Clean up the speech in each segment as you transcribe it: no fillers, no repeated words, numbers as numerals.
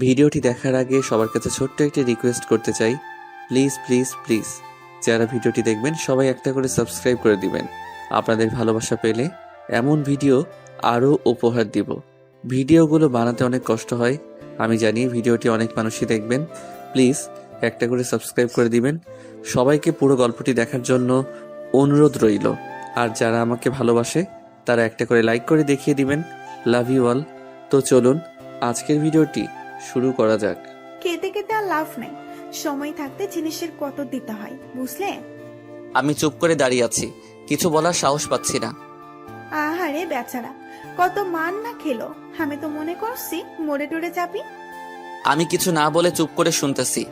ভিডিওটি দেখার আগে সবার কাছে ছোট্ট একটি রিকোয়েস্ট করতে চাই, প্লিজ প্লিজ প্লিজ যারা ভিডিওটি দেখবেন সবাই একটা করে সাবস্ক্রাইব করে দিবেন। আপনাদের ভালোবাসা পেলে এমন ভিডিও আরও উপহার দিব। ভিডিওগুলো বানাতে অনেক কষ্ট হয়, আমি জানি। ভিডিওটি অনেক মানুষই দেখবেন, প্লিজ একটা করে সাবস্ক্রাইব করে দিবেন। সবাইকে পুরো গল্পটি দেখার জন্য অনুরোধ রইল। আর যারা আমাকে ভালোবাসে তারা একটা করে লাইক করে দেখিয়ে দিবেন। Love you all. তো চলুন আজকের ভিডিওটি শুরু করা যাক। কেঁদে কেটে আর লাভ নেই, সময় থাকতে জিনিসের কদর দিতে হয়, বুঝলে? আমি চুপ করে দাঁড়িয়ে আছি, কিছু বলার সাহস পাচ্ছি না। আহারে বেচারা, কত মান না খেলো। আমি তো মনে করছি মরে টরে যাবি। আমি কিছু না বলে চুপ করে শুনতেছি।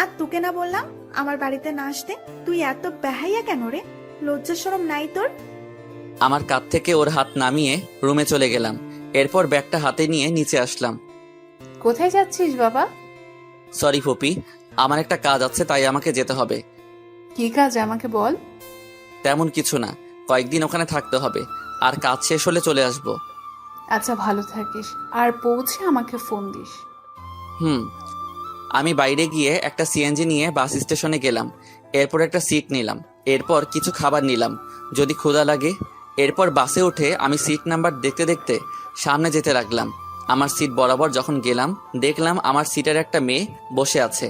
আর তোকে না বললাম আমার বাড়িতে না আসতে? তুই এত বেহাইয়া কেন রে? লজ্জা শরম নাই তোর? আমার কাঁধ থেকে ওর হাত নামিয়ে রুমে চলে গেলাম। এরপর ব্যাগটা হাতে নিয়ে নিচে আসলাম। কোথায় যাচ্ছিস বাবা? সরি ফুপি, আমার একটা কাজ আছে, তাই আমাকে যেতে হবে। কি কাজ আমাকে বল। তেমন কিছু না, কয়েকদিন ওখানে থাকতে হবে, আর কাজ শেষ হলে চলে আসব। আচ্ছা, ভালো থাকিস, আর পৌঁছে আমাকে ফোন দিস। হুম। আমি বাইরে গিয়ে একটা সিএনজি নিয়ে বাস স্টেশনে গেলাম। এরপর একটা সিট নিলাম, এরপর কিছু খাবার নিলাম যদি ক্ষুধা লাগে। এরপর বাসে উঠে আমি সিট নাম্বার দেখতে দেখতে সামনে যেতে লাগলাম। আমার সিট বরাবর যখন গেলাম, দেখলাম আমার সিটের একটা মেয়ে বসে আছে।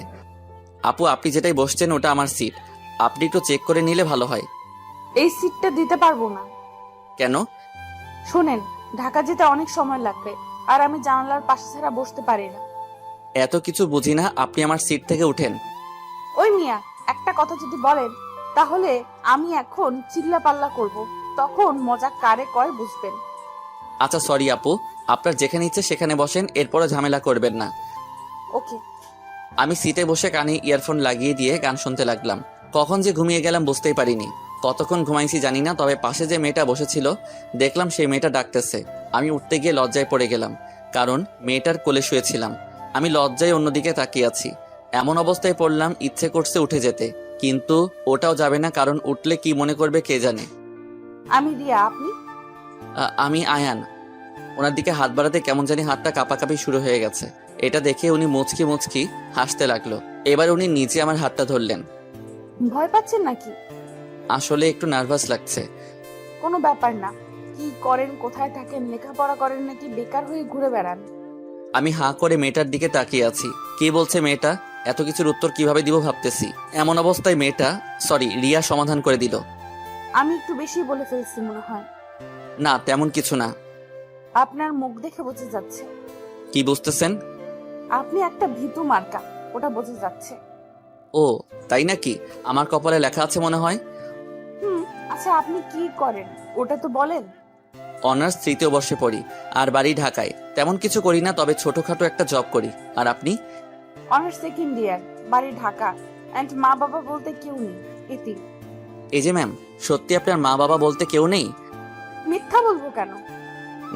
আপু, আপনি যেটাই বসছেন ওটা আমার সিট, আপনি একটু চেক করে নিলে ভালো হয়। এই সিটটা দিতে পারবো না। কেন? শোনেন, ঢাকা যেতে অনেক সময় লাগবে, আর আমি জানালার পাশে ছাড়া বসতে পারি না। এত কিছু বুঝি না, আপনি আমার সিট থেকে উঠেন। ওই মিয়া, একটা কথা যদি বলেন তাহলে আমি এখন চিল্লা পাল্লা করব, তখন মজা কারে কয় বুঝবেন। আচ্ছা সরি আপু, আপনার যেখানে ইচ্ছে সেখানে বসেন, এরপরও ঝামেলা করবেন না। ওকে। আমি সিটে বসে কানে ইয়ারফোন লাগিয়ে দিয়ে গান শুনতে লাগলাম। কখন যে ঘুমিয়ে গেলাম বুঝতেই পারিনি। কতক্ষণ ঘুমাইছি জানি না, তবে পাশে যে মেয়েটা বসেছিল দেখলাম সেই মেয়েটা ডাকতেছে। আমি উঠতে গিয়ে লজ্জায় পড়ে গেলাম, কারণ মেয়েটার কোলে শুয়েছিলাম। আমি লজ্জায় অন্যদিকে তাকিয়ে আছি। এমন অবস্থায় পড়লাম, ইচ্ছে করছে উঠে যেতে, কিন্তু ওটাও যাবে না, কারণ উঠলে কি মনে করবে কে জানে। আমি রিয়া, আপনি? আমি আয়ান। ওনার দিকে হাত বাড়াতে কেমন জানি হাতটা কাঁপাকাঁপি শুরু হয়ে গেছে। এটা দেখে উনি মুচকি মুচকি হাসতে লাগলো। এবার উনি নিজে আমার হাতটা ধরলেন। ভয় পাচ্ছেন নাকি? আসলে একটু নার্ভাস লাগছে। কোনো ব্যাপার না। কি করেন, কোথায় থাকেন, লেখাপড়া করেন নাকি বেকার হয়ে ঘুরে বেড়ান? আমি হাঁ করে মেয়েটার দিকে তাকিয়ে আছি। কি বলছে মেয়েটা, এত কিছুর উত্তর কিভাবে দিব ভাবতেছি। এমন অবস্থায় মেয়েটা, সরি রিয়া, সমাধান করে দিল। আমি একটু বেশি বলে ফেলছি মনে হয়। না তেমন কিছু না। আপনার মুখ দেখে বোঝা যাচ্ছে। কি বুঝতেছেন? আপনি একটা ভীতু মার্কা, ওটা বোঝা যাচ্ছে। ও তাই নাকি? আমার কপালে লেখা আছে মনে হয়। আচ্ছা, আপনি কি করেন ওটা তো বলেন। অনার্স 3য় বর্ষে পড়ি, আর বাড়ি ঢাকায়। তেমন কিছু করি না, তবে ছোটখাটো একটা জব করি। আর আপনি? অনার্স সেকেন্ড ইয়ার, বাড়ি ঢাকা, এন্ড মা বাবা বলতে কেউ নেই, এতিম। এই যে ম্যাম, সত্যি আপনার মা বাবা বলতে কেউ নেই? মিথ্যা বলবো কেন?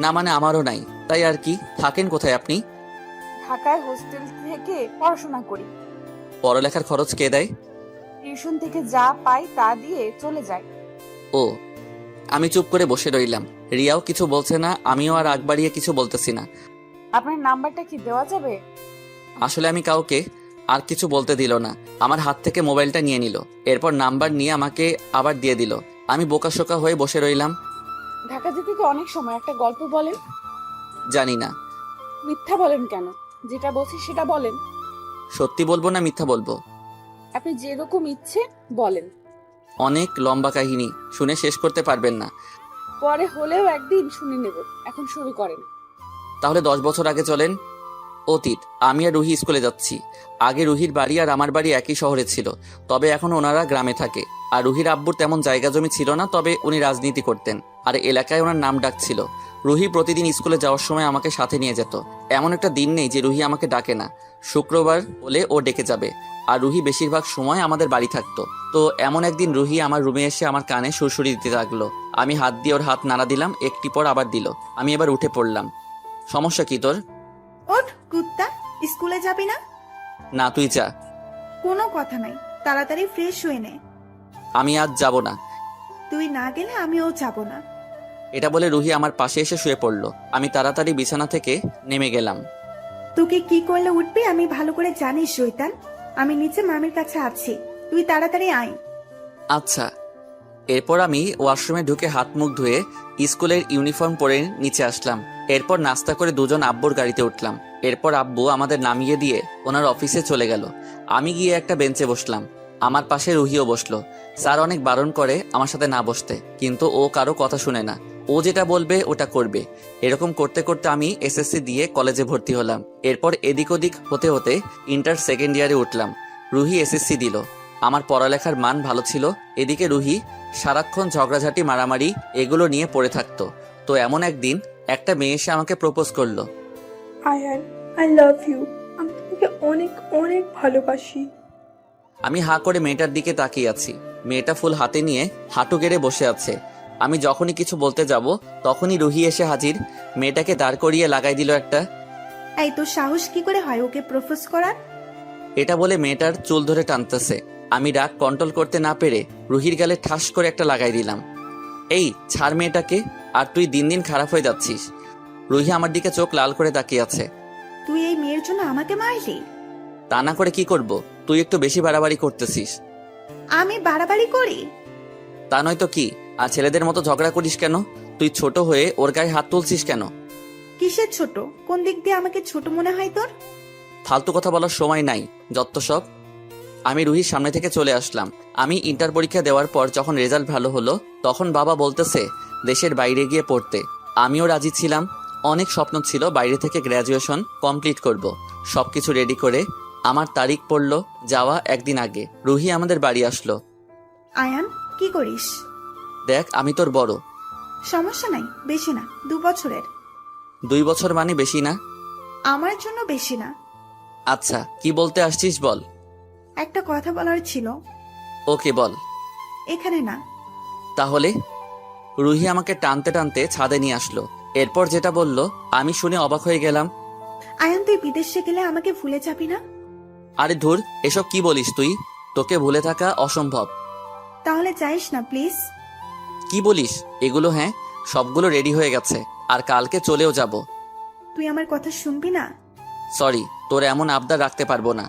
না মানে আমারও নাই, তাই আর কি। থাকেন কোথায় আপনি? ঢাকায় হোস্টেল থেকে পড়াশোনা করি। পড়ালেখার খরচ কে দেয়? টিউশন থেকে যা পাই তা দিয়ে চলে যায়। ও। আমি চুপ করে বসে রইলাম। রিয়াও কিছু বলছে না, আমিও আর আগ বাড়িয়ে কিছু বলতেছি না। আপনার নাম্বারটা কি দেওয়া যাবে? আসলে আমি কাউকে আর কিছু বলতে দিল না। আমার হাত থেকে মোবাইলটা নিয়ে নিল, এরপর নাম্বার নিয়ে আমাকে আবার দিয়ে দিল। আমি বোকাশোকা হয়ে বসে রইলাম। ঢাকা যেতে তো অনেক সময়, একটা গল্প বলেন। জানি না। মিথ্যা বলেন কেন? যেটা বলছি সেটা বলেন। সত্যি বলবো না মিথ্যা বলবো? আপনি যেরকম ইচ্ছে বলেন। অনেক লম্বা কাহিনী, শুনে শেষ করতে পারবেন না। পরে হলেও একদিন শুনে নেব, এখন শুরু করেন। তাহলে 10 বছর আগে চলেন। অতীত। আমি আর রুহি স্কুলে যাচ্ছি। আগে রুহির বাড়ি আর আমার বাড়ি একই শহরে ছিল, তবে এখন ওনারা গ্রামে থাকে। আর রুহির আব্বুর তেমন জায়গা জমি ছিল না, তবে উনি রাজনীতি করতেন, আর এলাকায় ওনার নাম ডাক ছিল। রুহি প্রতিদিন স্কুলে যাওয়ার সময় আমাকে সাথে নিয়ে যেত। এমন একটা দিন নেই যে রুহি আমাকে ডাকে না। শুক্রবার হলে ও ডেকে যাবে। আর রুহি বেশিরভাগ সময় আমাদের বাড়ি থাকতো। তো এমন একদিন রুহি আমার রুমে এসে আমার কানে সুরসুরি দিতে লাগলো। আমি হাত দিয়ে ওর হাত নাড়া দিলাম, একটি পর আবার দিল। আমি এবার উঠে পড়লাম। সমস্যা কি তোর? ওঠ কুত্তা, স্কুলে যাবি না? না তুই যা। কোনো কথা নাই, তাড়াতাড়ি ফ্রেশ হয়ে নে। আমি আজ যাব না। তুই না গেলে আমিও যাব না। এটা বলে রুহি আমার পাশে এসে শুয়ে পড়ল। আমি তাড়াতাড়ি বিছানা থেকে নেমে গেলাম। তোকে কি করলে উঠবি আমি ভালো করে জানি শৈতান। আমি নিচে মামির কাছে আছি, তুই তাড়াতাড়ি আয়। আচ্ছা। এরপর আমি ওয়াশরুমে ঢুকে হাত মুখ ধুয়ে স্কুলের ইউনিফর্ম পরে নিচে আসলাম। এরপর নাস্তা করে দুজন আব্বুর গাড়িতে উঠলাম। এরপর আব্বু আমাদের নামিয়ে দিয়ে ওনার অফিসে চলে গেল। আমি গিয়ে একটা বেঞ্চে বসলাম। আমার পাশে রুহিও বসলো। স্যার অনেক বারণ করে আমার সাথে না বসতে, কিন্তু ও কারো কথা শুনে না। ও যেটা বলবে ওটা করবে। এরকম করতে করতে আমি এসএসসি দিয়ে কলেজে ভর্তি হলাম। এরপর এদিক ওদিক হতে হতে ইন্টার সেকেন্ড ইয়ারে উঠলাম। রুহি এসএসসি দিল। আমার পড়ালেখার মান ভালো ছিল। এদিকে রুহি সারাক্ষণ ঝগড়াঝাটি মারামারি এগুলো নিয়ে পড়ে থাকতো। তো এমন একদিন একটা মেয়ে এসে আমাকে প্রপোজ করলো। Ayan, I love you. আমি তোমাকে অনেক অনেক ভালোবাসি। আমি হাঁ করে মেয়েটার দিকে তাকিয়ে আছি। মেয়েটা ফুল হাতে নিয়ে হাঁটু গেড়ে বসে আছে। আমি যখনই কিছু বলতে যাব তখনই রুহি এসে হাজির। মেয়েটাকে দাঁড় করিয়ে লাগাই দিল একটা। এই তোর সাহস কি করে হয় ওকে প্রপোজ করার? এটা বলে মেয়েটার চুল ধরে টানতেছে। আমি রাগ কন্ট্রোল করতে না পেরে রুহির গালে ঠাস করে একটা লাগাই দিলাম। এই ছাড় মেয়েটাকে, আর তুই দিন দিন খারাপ হয়ে যাচ্ছিস। রুহি আমার দিকে চোখ লাল করে তাকিয়ে আছে। তুই এই মেয়ের জন্য আমাকে মারলি? তা না করে কি করব? তুই একটু বেশি বাড়াবাড়ি করতেছিস। আমি বাড়াবাড়ি করি? তা নয় তো কি? আর ছেলেদের মতো ঝগড়া করিস কেন? তুই ছোট হয়ে ওর গায়ে হাত তুলছিস কেন? কিসের ছোট? কোন দিক দিয়ে আমাকে ছোট মনে হয় তোর? ফালতু কথা বলার সময় নাই, যত সব। আমি রুহির সামনে থেকে চলে আসলাম। আমি ইন্টার পরীক্ষা দেওয়ার পর যখন রেজাল্ট ভালো হলো তখন বাবা বলতেছে দেশের বাইরে গিয়ে পড়তে। আমিও রাজি ছিলাম। অনেক স্বপ্ন ছিল বাইরে থেকে গ্র্যাজুয়েশন কমপ্লিট করব। সবকিছু রেডি করে আমার তারিখ পড়লো যাওয়া একদিন আগে। রুহি আমাদের বাড়ি আসলো। আয়ান, কি করিস? দেখ আমি তোর বড়। সমস্যা নাই, বেশি না, 2 বছরের। 2 বছর মানে বেশি না? আমার জন্য বেশি না। আচ্ছা কি বলতে আসছিস বল। একটা কথা বলার ছিল। ওকে বল। এখানে না। তাহলে? রুহি আমাকে টানতে টানতে ছাদে নিয়ে আসলো। এরপর যেটা বলল আমি শুনে অবাক হয়ে গেলাম। আয়ান, তুই বিদেশে গেলে আমাকে ভুলে যাবি না? আরে ধুর, এসব কি বলিস তুই? তোকে ভুলে থাকা অসম্ভব। তাহলে যাইস না প্লিজ। কি বলিস এগুলো? হ্যাঁ, সবগুলো রেডি হয়ে গেছে, আর কালকে চলেও যাব। তুই আমার কথা শুনবি না? সরি, তোর এমন আবদার রাখতে পারবো না।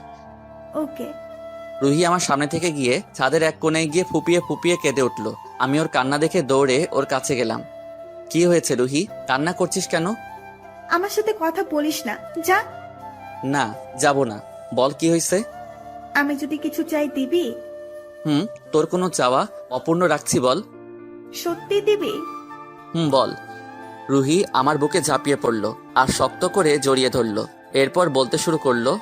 ওকে। রুহি আমার সামনে থেকে গিয়ে ছাদের এক কোণায় গিয়ে ফুপিয়ে ফুপিয়ে কেঁদে উঠল। আমি ওর কান্না দেখে দৌড়ে ওর কাছে গেলাম। কি হয়েছে রুহি, কান্না করছিস কেন? আমার সাথে কথা বলিস না, যা। না, যাব না। বল কি হয়েছে? আমি যদি কিছু চাই দিবি? তোর কোনো চাওয়া অপূর্ণ রাখছি বল। সত্যি দিবি? বল। রুহি আমার বুকে ঝাঁপিয়ে পড়ল আর শক্ত করে জড়িয়ে ধরল। এরপর বলতে শুরু করলো।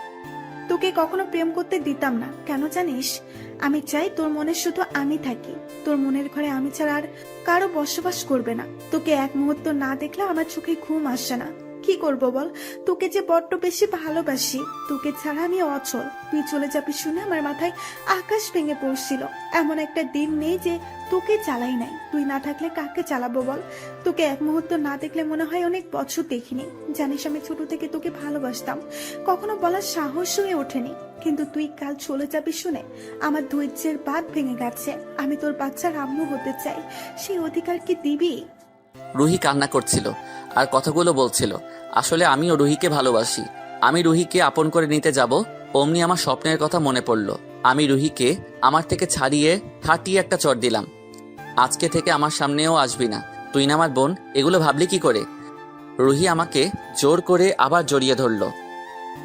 তোকে কখনো প্রেম করতে দিতাম না, কেন জানিস? আমি চাই তোর মনে শুধু আমি থাকি। তোর মনের ঘরে আমি ছাড়া আর কারো বসবাস করবে না। তোকে এক মুহূর্ত না দেখলে আমার চোখে ঘুম আসে না। কি করব বল? তোকে যে বড্ড বেশি ভালোবাসি। তোকে ছাড়া আমি অচল। তুই চলে যাবি শুনে আমার মাথায় আকাশ ভেঙে পড়ছিল। এমন একটা দিন নেই যে তোকে চালাই নাই। তুই না থাকলে কাকে চালাবো বল? তোকে এক মুহূর্ত না দেখলে মনে হয় অনেক বছর দেখিনি। জানিস আমি ছোট থেকে তোকে ভালোবাসতাম, কখনো বলার সাহস হয়ে ওঠেনি। কিন্তু তুই কাল চলে যাবি শুনে আমার ধৈর্যের বাঁধ ভেঙে গেছে। আমি তোর বাচ্চার আম্মু হতে চাই, সেই অধিকার কি দিবি? রুহি কান্না করছিল আর কথাগুলো বলছিল। আসলে আমিও রুহিকে ভালোবাসি। আমি রুহিকে আপন করে নিতে যাব, অমনি আমার স্বপ্নের কথা মনে পড়ল। আমি রুহিকে আমার থেকে ছাড়িয়ে ঠাটিয়ে একটা চড় দিলাম। আজকে থেকে আমার সামনেও আসবি না, তুই না আমার বোন। এগুলো ভাবলি কি করে? রুহি আমাকে জোর করে আবার জড়িয়ে ধরল।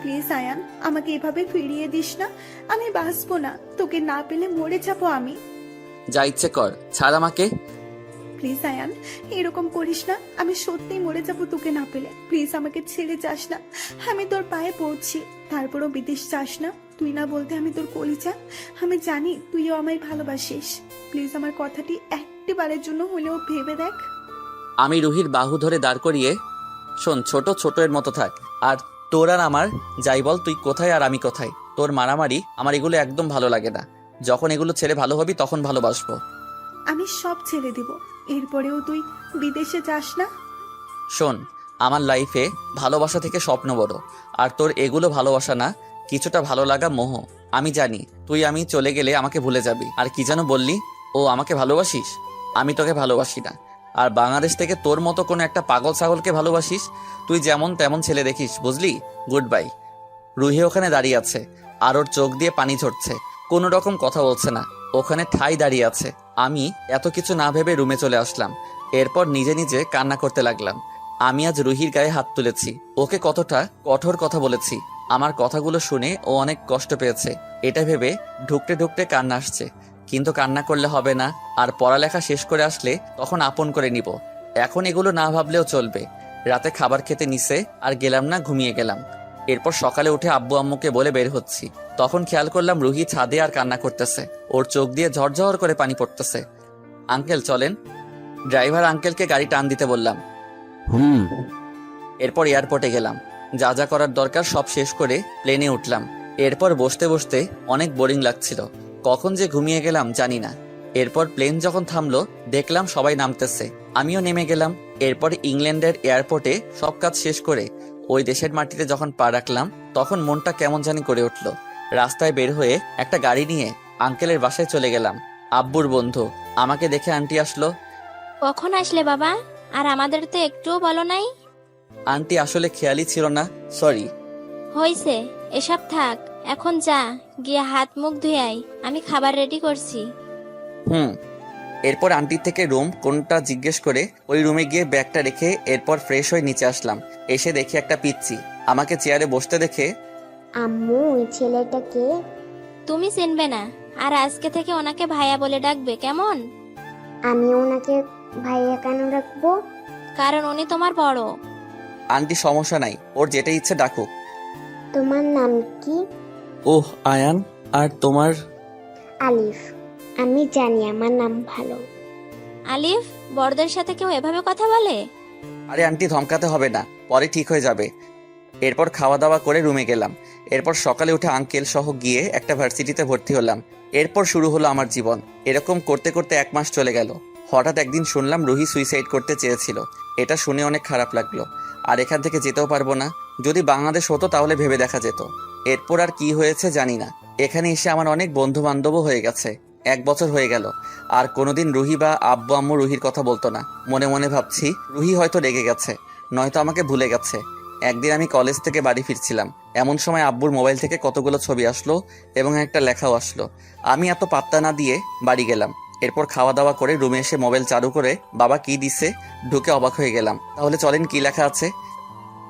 প্লিজ আয়ান, আমাকে এভাবে ফিরিয়ে দিস না। আমি বাঁচবো না, তোকে না পেলে মরে যাবো আমি। যা ইচ্ছে কর, ছাড় আমাকে। প্লিজ আয়ান, এরকম করিস না। আমি সত্যিই মরে যাবো তোকে না পেলে। প্লিজ আমাকে ছেড়ে যাস না। আমি তোর পায়ে পড়ছি, তারপরও বিদেশ যাস না। তুই না বলতে আমি তোর কলিজা। আমি জানি তুইও আমায় ভালোবাসিস। প্লিজ আমার কথাটি একটিবারের জন্য হলেও ভেবে দেখ। আমি রুহির বাহু ধরে দাঁড় করিয়ে, শোন, ছোট ছোট এর মতো থাক। আর তোর আর আমার যাই বল, তুই কোথায় আর আমি কোথায়? তোর মারামারি আমার এগুলো একদম ভালো লাগে না। যখন এগুলো ছেড়ে ভালো হবি তখন ভালোবাসবো। আমি সব ছেড়ে দিব, এরপরেও তুই বিদেশে যাস না। শোন, আমার লাইফে ভালোবাসা থেকে স্বপ্ন বড়, আর তোর এগুলো ভালোবাসা না, কিছুটা ভালো লাগা, মোহ। আমি জানি তুই আমি চলে গেলে আমাকে ভুলে যাবি। আর কি যেন বললি? ও আমাকে ভালোবাসিস? আমি তোকে ভালোবাসি না। আর বাংলাদেশ থেকে তোর মতো কোনো একটা পাগল ছাগলকে ভালোবাসিস। তুই যেমন তেমন ছেলে দেখিস, বুঝলি? Good bye. রুহি ওখানে দাঁড়িয়ে আছে আর ওর চোখ দিয়ে পানি ঝরছে, কোনো রকম কথা বলছে না, ওখানে ঠাই দাঁড়িয়ে আছে। আমি এত কিছু না ভেবে রুমে চলে আসলাম। এরপর নিজে নিজে কান্না করতে লাগলাম। আমি আজ রুহির গায়ে হাত তুলেছি, ওকে কতটা কঠোর কথা বলেছি। আমার কথাগুলো শুনে ও অনেক কষ্ট পেয়েছে, এটা ভেবে ঢুকতে ঢুকতে কান্না আসছে। কিন্তু কান্না করলে হবে না, আর পড়ালেখা শেষ করে আসলে তখন আপন করে নিব। এখন এগুলো না ভাবলেও চলবে। রাতে খাবার খেতে নিছে আর গেলাম না, ঘুমিয়ে গেলাম। এরপর সকালে উঠে আব্বু আম্মুকে বলে বের হচ্ছি, তখন খেয়াল করলাম রুহি ছাদে আর কান্না করতেছে, ওর চোখ দিয়ে ঝরঝর করে পানি পড়তেছে। আঙ্কেল চলেন। ড্রাইভার আঙ্কেলকে গাড়ি টান দিতে বললাম। এরপর এয়ারপোর্টে গেলাম, যা যা করার দরকার সব শেষ করে প্লেনে উঠলাম। এরপর বসতে বসতে অনেক বোরিং লাগছিল, কখন যে ঘুমিয়ে গেলাম জানি না। এরপর প্লেন যখন থামলো দেখলাম সবাই নামতেছে, আমিও নেমে গেলাম। এরপর ইংল্যান্ডের এয়ারপোর্টে সব কাজ শেষ করে ওই দেশের মাটিতে যখন পা রাখলাম তখন মনটা কেমন জানি করে উঠল। রাস্তায় বের হয়ে একটা গাড়ি নিয়ে আঙ্কেলের বাসায় চলে গেলাম। আব্বুর বন্ধু, আমাকে দেখে আন্টি আসলো। কখন আসলে বাবা? আর আমাদের তো একটুও বলো নাই। আন্টি আসলে খেয়ালই ছিল না, সরি। হইছে, এসব থাক, এখন যা গিয়ে হাত মুখ ধুয়ে আয়, আমি খাবার রেডি করছি। এরপর আন্টির থেকে রুম কোনটা জিজ্ঞেস করে ওই রুমে গিয়ে ব্যাগটা রেখে এরপর ফ্রেশ হয়ে নিচে আসলাম। এসে দেখি একটা পিচ্চি আমাকে চেয়ারে বসতে দেখে, আম্মু ওই ছেলেটাকে? তুমি চিনবে না, আর আজকে থেকে ওনাকে ভাইয়া বলে ডাকবে, কেমন? আমি ওনাকে ভাইয়া কেন রাখবো? কারণ উনি তোমার বড়। আন্টি সমস্যা নাই, ওর যেটা ইচ্ছে ডাকুক। তোমার নাম কি? ওহ আয়ান, আর তোমার? আলিফ। আমি জানি আমার নাম ভালো। আলিফ, বড়দের সাথে কেউ এভাবে কথা বলে? আরে আন্টি ধমকাতে হবে না, পরে ঠিক হয়ে যাবে। এরপর খাওয়া দাওয়া করে রুমে গেলাম। এরপর সকালে উঠে আঙ্কেল সহ গিয়ে একটা ভার্সিটিতে ভর্তি হলাম। এরপর শুরু হলো আমার জীবন। এরকম করতে করতে 1 মাস চলে গেল। হঠাৎ একদিন শুনলাম রুহি সুইসাইড করতে চেয়েছিল। এটা শুনে অনেক খারাপ লাগলো, আর এখান থেকে যেতেও পারবো না। যদি বাংলাদেশ হতো তাহলে ভেবে দেখা যেত। এরপর আর কি হয়েছে জানি না। এখানে এসে আমার অনেক বন্ধু বান্ধবও হয়ে গেছে। 1 বছর হয়ে গেল, আর কোনোদিন রুহি বা আব্বু আম্মু রুহির কথা বলতো না। মনে মনে ভাবছি রুহি হয়তো রেগে গেছে, নয়তো আমাকে ভুলে গেছে। একদিন আমি কলেজ থেকে বাড়ি ফিরছিলাম, এমন সময় আব্বুর মোবাইল থেকে কতগুলো ছবি আসলো এবং একটা লেখাও আসলো। আমি এত পাত্তা না দিয়ে বাড়ি গেলাম। এরপর খাওয়া দাওয়া করে রুমে এসে মোবাইল চালু করে বাবা কি দিছে ঢুকে অবাক হয়ে গেলাম। তাহলে চলেন কি লেখা আছে।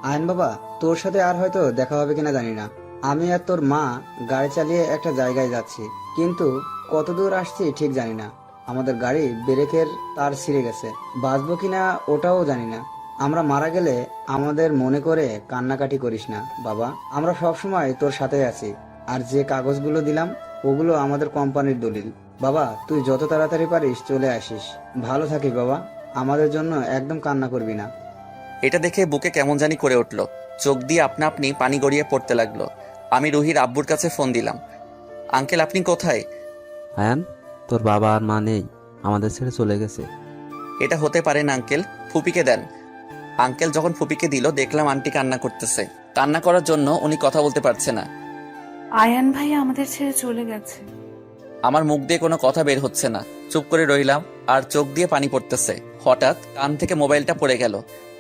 আয়ন বাবা, তোর সাথে আর হয়তো দেখা হবে কিনা জানি না। আমি আর তোর মা গাড়ি চালিয়ে একটা জায়গায় যাচ্ছি, কিন্তু কত দূর আসছি ঠিক জানি না। আমাদের গাড়ি ব্রেকের তার ছিঁড়ে গেছে, বাঁচবো কিনা ওটাও জানি না। আমরা মারা গেলে আমাদের মনে করে কান্নাকাটি করিস না বাবা, আমরা সব সময় তোর সাথে আছি। আর যে কাগজগুলো দিলাম ওগুলো আমাদের কোম্পানির দলিল। বাবা তুই যত তাড়াতাড়ি পারিস চলে আসিস। ভালো থাকিস বাবা, আমাদের জন্য একদম কান্না করবি না। এটা দেখে বুকে কেমন জানি করে উঠলো, চোখ দিয়ে আপনা আপনি পানি গড়িয়ে পড়তে লাগলো। আমি রুহির আব্বুর কাছে ফোন দিলাম। আঙ্কেল আপনি কোথায়? আয়ান, তোর বাবা আর মা নেই, আমাদের ছেড়ে চলে গেছে। এটা হতে পারে না আঙ্কেল, ফুপিকে দেন। আঙ্কেল যখন ফুপিকে দিল দেখলাম আন্টি কান্না করতেছে। কান্না করার জন্য উনি কথা বলতে পারছে না। আয়ান ভাইয়া আমাদের ছেড়ে চলে গেছে। আমার মুখ দিয়ে কোনো কথা বের হচ্ছে না, চুপ করে রইলাম আর চোখ দিয়ে পানি পড়তেছে। হঠাৎ কান থেকে মোবাইলটা পড়ে গেল,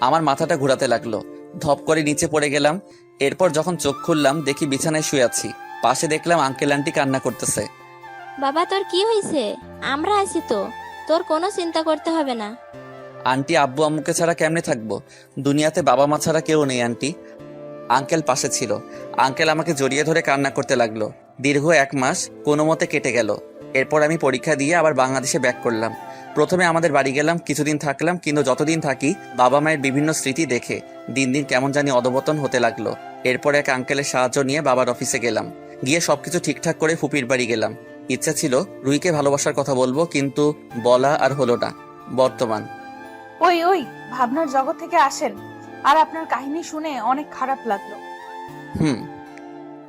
আমার মাথাটা ঘোরাতে লাগলো, ধপ করে নিচে পড়ে গেলাম। এরপর যখন চোখ খুললাম দেখি বিছানায় শুয়ে আছি, পাশে দেখলাম আঙ্কেল আন্টি কান্না করতেছে। বাবা তোর কি হয়েছে? আমরা আছি তো, তোর কোনো চিন্তা করতে হবে না। আন্টি আব্বু আম্মুকে ছাড়া কেমনে থাকবো? দুনিয়াতে বাবা মা ছাড়া কেউ নেই আন্টি। আঙ্কেল পাশে ছিল, আঙ্কেল আমাকে জড়িয়ে ধরে কান্না করতে লাগলো। দীর্ঘ 1 মাস কোনো মতে কেটে গেল। এরপর আমি পরীক্ষা দিয়ে আবার বাংলাদেশে ব্যাক করলাম। প্রথমে আমাদের বাড়ি গেলাম, কিছুদিন থাকলাম, কিন্তু যতদিন থাকি বাবা মায়ের বিভিন্ন স্মৃতি দেখে দিন দিন কেমন জানি অধপতন হতে লাগলো। এরপর এক আঙ্কেলের সাহায্য নিয়ে বাবার অফিসে গেলাম, গিয়ে সবকিছু ঠিকঠাক করে ফুপির বাড়ি গেলাম। ইচ্ছা ছিল রুহিকে ভালোবাসার কথা বলবো, কিন্তু বলা আর হলো না। বর্তমান ওই ওই ভাবনার জগৎ থেকে আসেন, আর আপনার কাহিনী শুনে অনেক খারাপ লাগলো।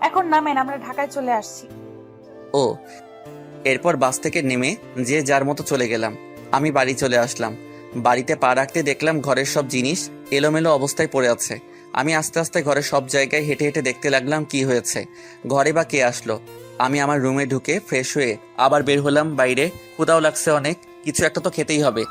এখন নামেন, আমরা ঢাকায় চলে আসছি। ও, এরপর বাস থেকে নেমে যে যার মতো চলে গেলাম। আমি বাড়ি চলে আসলাম। বাড়িতে পা রাখতে দেখলাম ঘরের সব জিনিস এলোমেলো অবস্থায় পড়ে আছে। আমি আস্তে আস্তে ঘরের সব জায়গায় হেঁটে হেঁটে দেখতে লাগলাম কি হয়েছে, ঘরে বা কে আসলো। আমি আমার রুমে ঢুকে ফ্রেশ হয়ে আবার বের হলাম বাইরে। ক্ষুধাও লাগছে অনেক, কিছু একটা তো খেতেই হবে।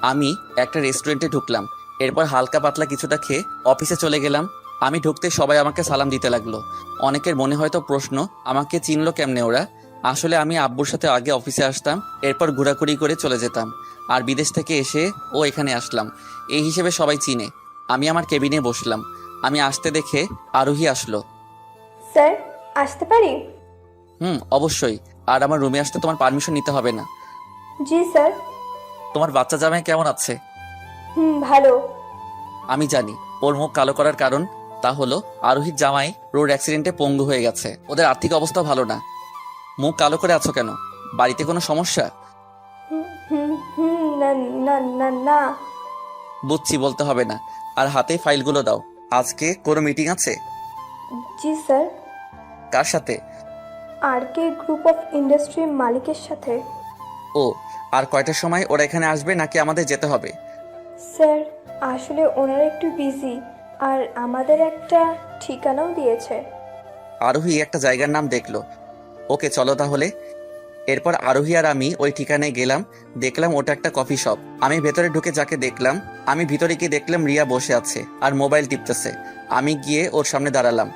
আমি একটা রেস্টুরেন্টে ঢুকলাম। এরপর হালকা পাতলা কিছুটা খেয়ে অফিসে চলে গেলাম। আমি ঢুকতে সবাই আমাকে সালাম দিতে লাগলো। অনেকের মনে হয়তো প্রশ্ন, আমাকে চিনলো কেমনে ওরা। আসলে আমি আব্বুর সাথে আগে অফিসে আসতাম, এরপর ঘোরাঘুরি করে চলে যেতাম, আর বিদেশ থেকে এসে ও এখানে আসলাম, এই হিসেবে সবাই চিনে। আমি আমার কেবিনে বসলাম। আমি আসতে দেখে আরোহী আসলো। স্যার আসতে পারি? অবশ্যই। আর আমার রুমে আসতে তোমার পারমিশন নিতে হবে না। জি স্যার। তোমার বাচ্চা জামাই কেমন আছে? ভালো। আমি জানি ওর মুখ কালো করার কারণ, তা হলো আরোহীর জামাই রোড অ্যাক্সিডেন্টে পঙ্গু হয়ে গেছে। ওদের আর্থিক অবস্থা ভালো না। মুখ কালো করে আছো কেন? বাড়িতে কোনো সমস্যা? না না না না। বুঝছি, বলতে হবে না। আর হাতে ফাইলগুলো দাও। আজকে কোনো মিটিং আছে? জি স্যার। কার সাথে? আরকে গ্রুপ অফ ইন্ডাস্ট্রি মালিকের সাথে। ও, আর কয়টার সময় ওরা এখানে আসবে নাকি আমাদের যেতে হবে? স্যার আসলে ওনারা একটু বিজি, আর আমাদের একটা ঠিকানাও দিয়েছে। আরোহী একটা জায়গার নাম দেখলো। ওকে চলো তাহলে। এরপর আরোহী আর আমি ওই ঠিকানায় গেলাম। দেখলাম ওটা একটা কফি শপ। আমি ভেতরে ঢুকে যাকে দেখলাম, আমি ভিতরে গিয়ে দেখলাম রিয়া বসে আছে আর মোবাইল টিপতেছে। আমি গিয়ে ওর সামনে দাঁড়ালাম।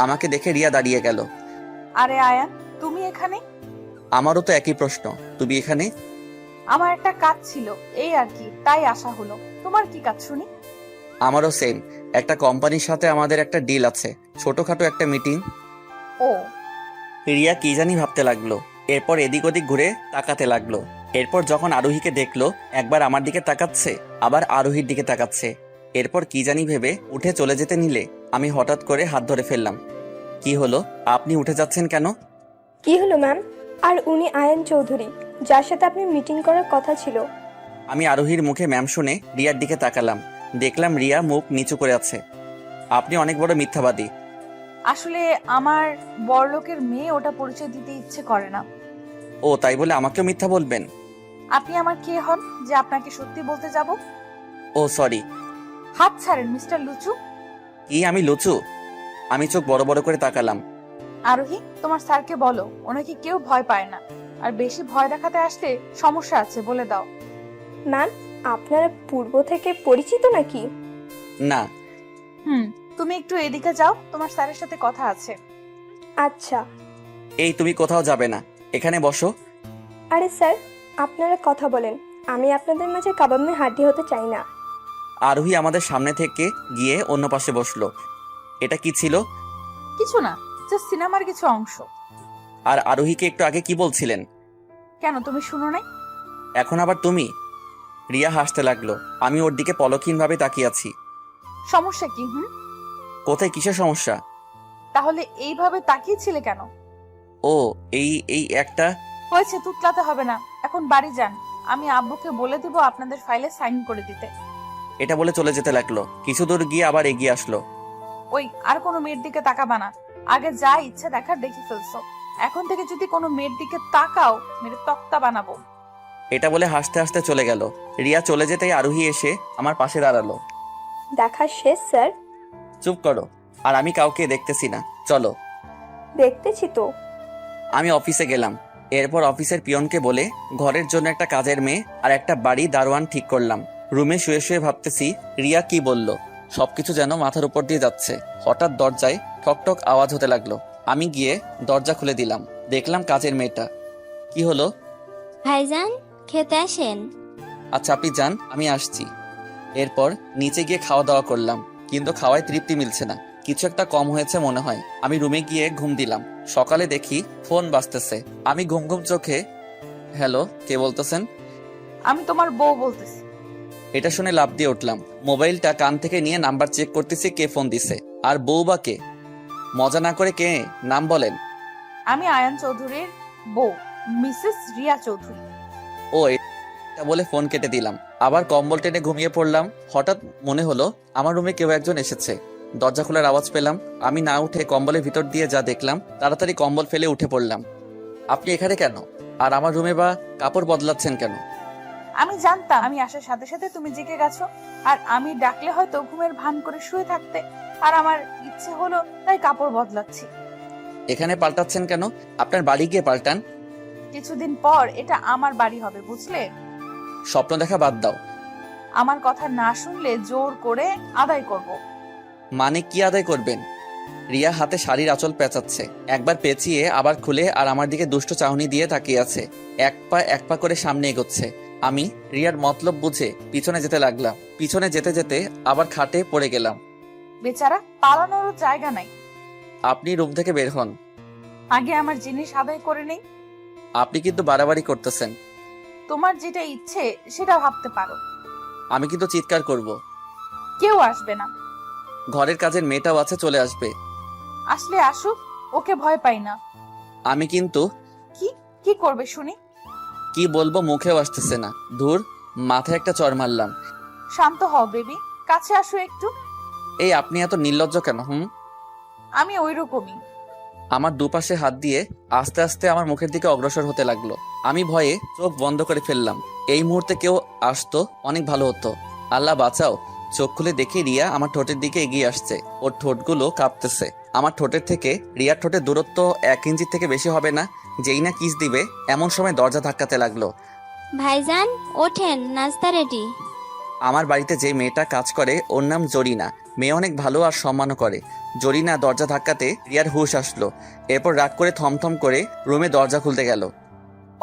আমাকে দেখে রিয়া দাঁড়িয়ে গেল। আরে আয়ান, তুমি এখানে? আমারও তো একই প্রশ্ন, তুমি এখানে? আমার একটা কাজ ছিল, এই আর কি, তাই আসা হলো। তোমার কি কাজ শুনি? আমারও সেম। একটা কোম্পানির সাথে আমাদের একটা ডিল আছে, ছোটখাটো একটা মিটিং। ও, রিয়া কি জানি ভাবতে লাগলো। এরপর এদিক ওদিক ঘুরে তাকাতে লাগলো। এরপর যখন আরোহীকে দেখলো, একবার আমার দিকে তাকাচ্ছে, আবার আরোহীর দিকে তাকাচ্ছে। এরপর কি জানি ভেবে উঠে চলে যেতে নিলে আমি হঠাৎ করে হাত ধরে ফেললাম। কি হলো, আপনি উঠে যাচ্ছেন কেন? কি হলো ম্যাম? আর উনি আয়ান চৌধুরী, যার সাথে আপনি মিটিং করার কথা ছিল। আমি আরোহীর মুখে ম্যাম শুনে রিয়ার দিকে তাকালাম। দেখলাম রিয়া মুখ নিচু করে আছে। আপনি অনেক বড় মিথ্যাবাদী। আসলে আমার বড়লোকের মেয়ে, ওটা পরিচয় দিতে ইচ্ছে করে না। ও, তাই বলে আমাকেও মিথ্যা বলবেন? আপনি আমার কে হন যে আপনাকে সত্যি বলতে যাব? ও সরি। হাত ছাড়েন মিস্টার লুচু। কি আমি লুচু? আমি চোখ বড় বড় করে তাকালাম। আরোহী, তোমার স্যারকে বলো ওনাকে কেউ ভয় পায় না, আর বেশি ভয় দেখাতে আসলে সমস্যা আছে, বলে দাও। ম্যাম আপনারা পূর্ব থেকে পরিচিত নাকি? না। তুমি একটু এদিকে যাও, তোমার স্যারের সাথে কথা আছে। আচ্ছা। এই, তুমি কোথাও যাবে না, এখানে বসো। আরে স্যার আপনারা কথা বলেন, আমি আপনাদের মাঝে কাবাব মে হাড্ডি হতে চাই না। আরোহী আমাদের সামনে থেকে গিয়ে অন্য পাশে বসলো। এটা কি ছিল? কিছু না, জাস্ট সিনেমার কিছু অংশ। আর আরোহীকে একটু আগে কি বলছিলেন? কেন, তুমি শুনো নাই? এখন আবার তুমি? রিয়া হাসতে লাগলো। আমি ওর দিকে পলকহীনভাবে তাকিয়ে আছি। সমস্যা কি? কোথায়, কিসের সমস্যা? তাহলে এইভাবে তাকিয়েছিলে কেন? ও, এই একটা। হয়েছে, তুতলাতে হবে না, এখন বাড়ি যান। আমি আব্বুকে বলে দিব আপনাদের ফাইলে সাইন করে দিতে। এটা বলে চলে যেতে লাগলো। কিছু দূর গিয়ে আবার এগিয়ে আসলো। ওই, আর কোনো মেয়ের দিকে তাকাবা না। আগে যা ইচ্ছে দেখার দেখে ফেলছো, এখন থেকে যদি কোনো মেয়ের দিকে তাকাও, মেরে তক্তা বানাবো। এটা বলে হাসতে হাসতে চলে গেল। রিয়া চলে যেতেই আরোহী এসে আমার পাশে দাঁড়ালো। দেখা শেষ স্যার। চুপ করো, আর আমি কাউকে দেখতেছি না, চলো। দেখতেছি তো। আমি অফিসে গেলাম। এরপর অফিসের পিয়নকে বলে ঘরের জন্য একটা কাজের মেয়ে আর একটা বাড়ি দারোয়ান ঠিক করলাম। রুমে শুয়ে শুয়ে ভাবতেছি রিয়া কি বলল। সবকিছু যেন মাথার উপর দিয়ে যাচ্ছে। হঠাৎ দরজায় ঠকঠক আওয়াজ হতে লাগলো। আমি গিয়ে দরজা খুলে দিলাম। দেখলাম কাজের মেয়েটা। কি হলো? ভাইজান, খেতে আসেন। আচ্ছা, আপনি যান, আমি আসছি। এরপর নিচে গিয়ে খাওয়া দাওয়া করলাম, কিন্তু খাওয়ায় তৃপ্তি মিলছে না। কিছু একটা কম হয়েছে মনে হয়। আমি রুমে গিয়ে ঘুম দিলাম। সকালে দেখি ফোন বাজতেছে। আমি ঘুম ঘুম চোখে, হ্যালো, কে বলতেছেন? আমি তোমার বউ বলতেছি। এটা শুনে লাফ দিয়ে উঠলাম। মোবাইলটা কান থেকে নিয়ে নাম্বার চেক করতেছি কে ফোন দিছে, আর বউ বা কে। মজা না করে কে, নাম বলেন। আমি আয়ান চৌধুরীর বউ, মিসেস রিয়া চৌধুরী। ও, এটা বলে ফোন কেটে দিলাম। আবার কম্বল টেনে ঘুমিয়ে পড়লাম। হঠাৎ মনে হলো আমার রুমে কেউ একজন এসেছে। দরজা খোলার আওয়াজ পেলাম। আমি না উঠে কম্বলের ভিতর দিয়ে যা দেখলাম, তাড়াতাড়ি কম্বল ফেলে উঠে পড়লাম। আপনি এখানে কেন? আর আমার রুমে বা কাপড় বদলাচ্ছেন কেন? আমি জানতাম আমি আসার সাথে সাথে তুমি জেগে গেছো, আর আমি ডাকলে হয়তো ঘুমের ভান করে শুয়ে থাকতে, আর আমার ইচ্ছে হলো তাই কাপড় বদলাচ্ছি। এখানে পাল্টাচ্ছেন কেন? আপনার বাড়ি গিয়ে পাল্টান। কিছুদিন পর এটা আমার বাড়ি হবে, বুঝলে? স্বপ্ন দেখা বাদ দাও। আমার কথা না শুনলে জোর করে আদায় করব। মানে কি আদায় করবেন? রিয়া হাতে শাড়ির আঁচল পেঁচাচ্ছে, একবার পেঁচিয়ে আবার খুলে আর আমার দিকে দুষ্ট চাহনি দিয়ে তাকিয়ে আছে। এক পা করে সামনে এগোচ্ছে। আমি রিয়ার মতলব বুঝে পিছনে যেতে লাগলাম। পিছনে যেতে যেতে আবার খাটে পড়ে গেলাম। বেচারা, পালানোরও জায়গা নাই। আপনি রুম থেকে বের হন। আগে আমার জিনিস আদায় করে নেই। আপনি কিন্তু বাড়াবাড়ি করতেছেন। তোমার যেটা ইচ্ছে সেটা ভাবতে পারো। আমি কিন্তু চিৎকার করব। কেউ আসবে না। ঘরের কাজের মেয়েটাও আছে, চলে আসবে। আসলে আসুক, ওকে ভয় পাই না। আমি কিন্তু কি কি করবে শুনি? কি বলবো মুখেও আসতেছে না। ধুর, মাথায় একটা চড় মারলাম। শান্ত হও বেবি, কাছে আসো একটু। এই আপনি এত নির্লজ্জ কেন? আমি ওইরকমই। আমার দুপাশে হাত দিয়ে আস্তে আস্তে আমার মুখের দিকে অগ্রসর হতে লাগলো। আমি ভয়ে চোখ বন্ধ করে ফেললাম। এই মুহূর্তে কেউ আসতো অনেক ভালো হতো। আল্লাহ বাঁচাও। চোখ খুলে দেখি রিয়া আমার ঠোঁটের দিকে এগিয়ে আসছে। ওর ঠোঁটগুলো কাঁপতেছে। আমার ঠোঁটের থেকে রিয়ার ঠোঁটের দূরত্ব 1 ইঞ্চি থেকে বেশি হবে না। যেই না কিস দিবে এমন সময় দরজা ধাক্কাতে লাগলো। ভাইজান ওঠেন, নাস্তা রেডি। আমার বাড়িতে যে মেয়েটা কাজ করে ওর নাম জরিনা। মেয়ে অনেক ভালো আর সম্মানও করে। জরিনা দরজা ধাক্কাতে রিয়ার হুঁশ আসলো। এরপর রাগ করে থমথম করে রুমে দরজা খুলতে গেল।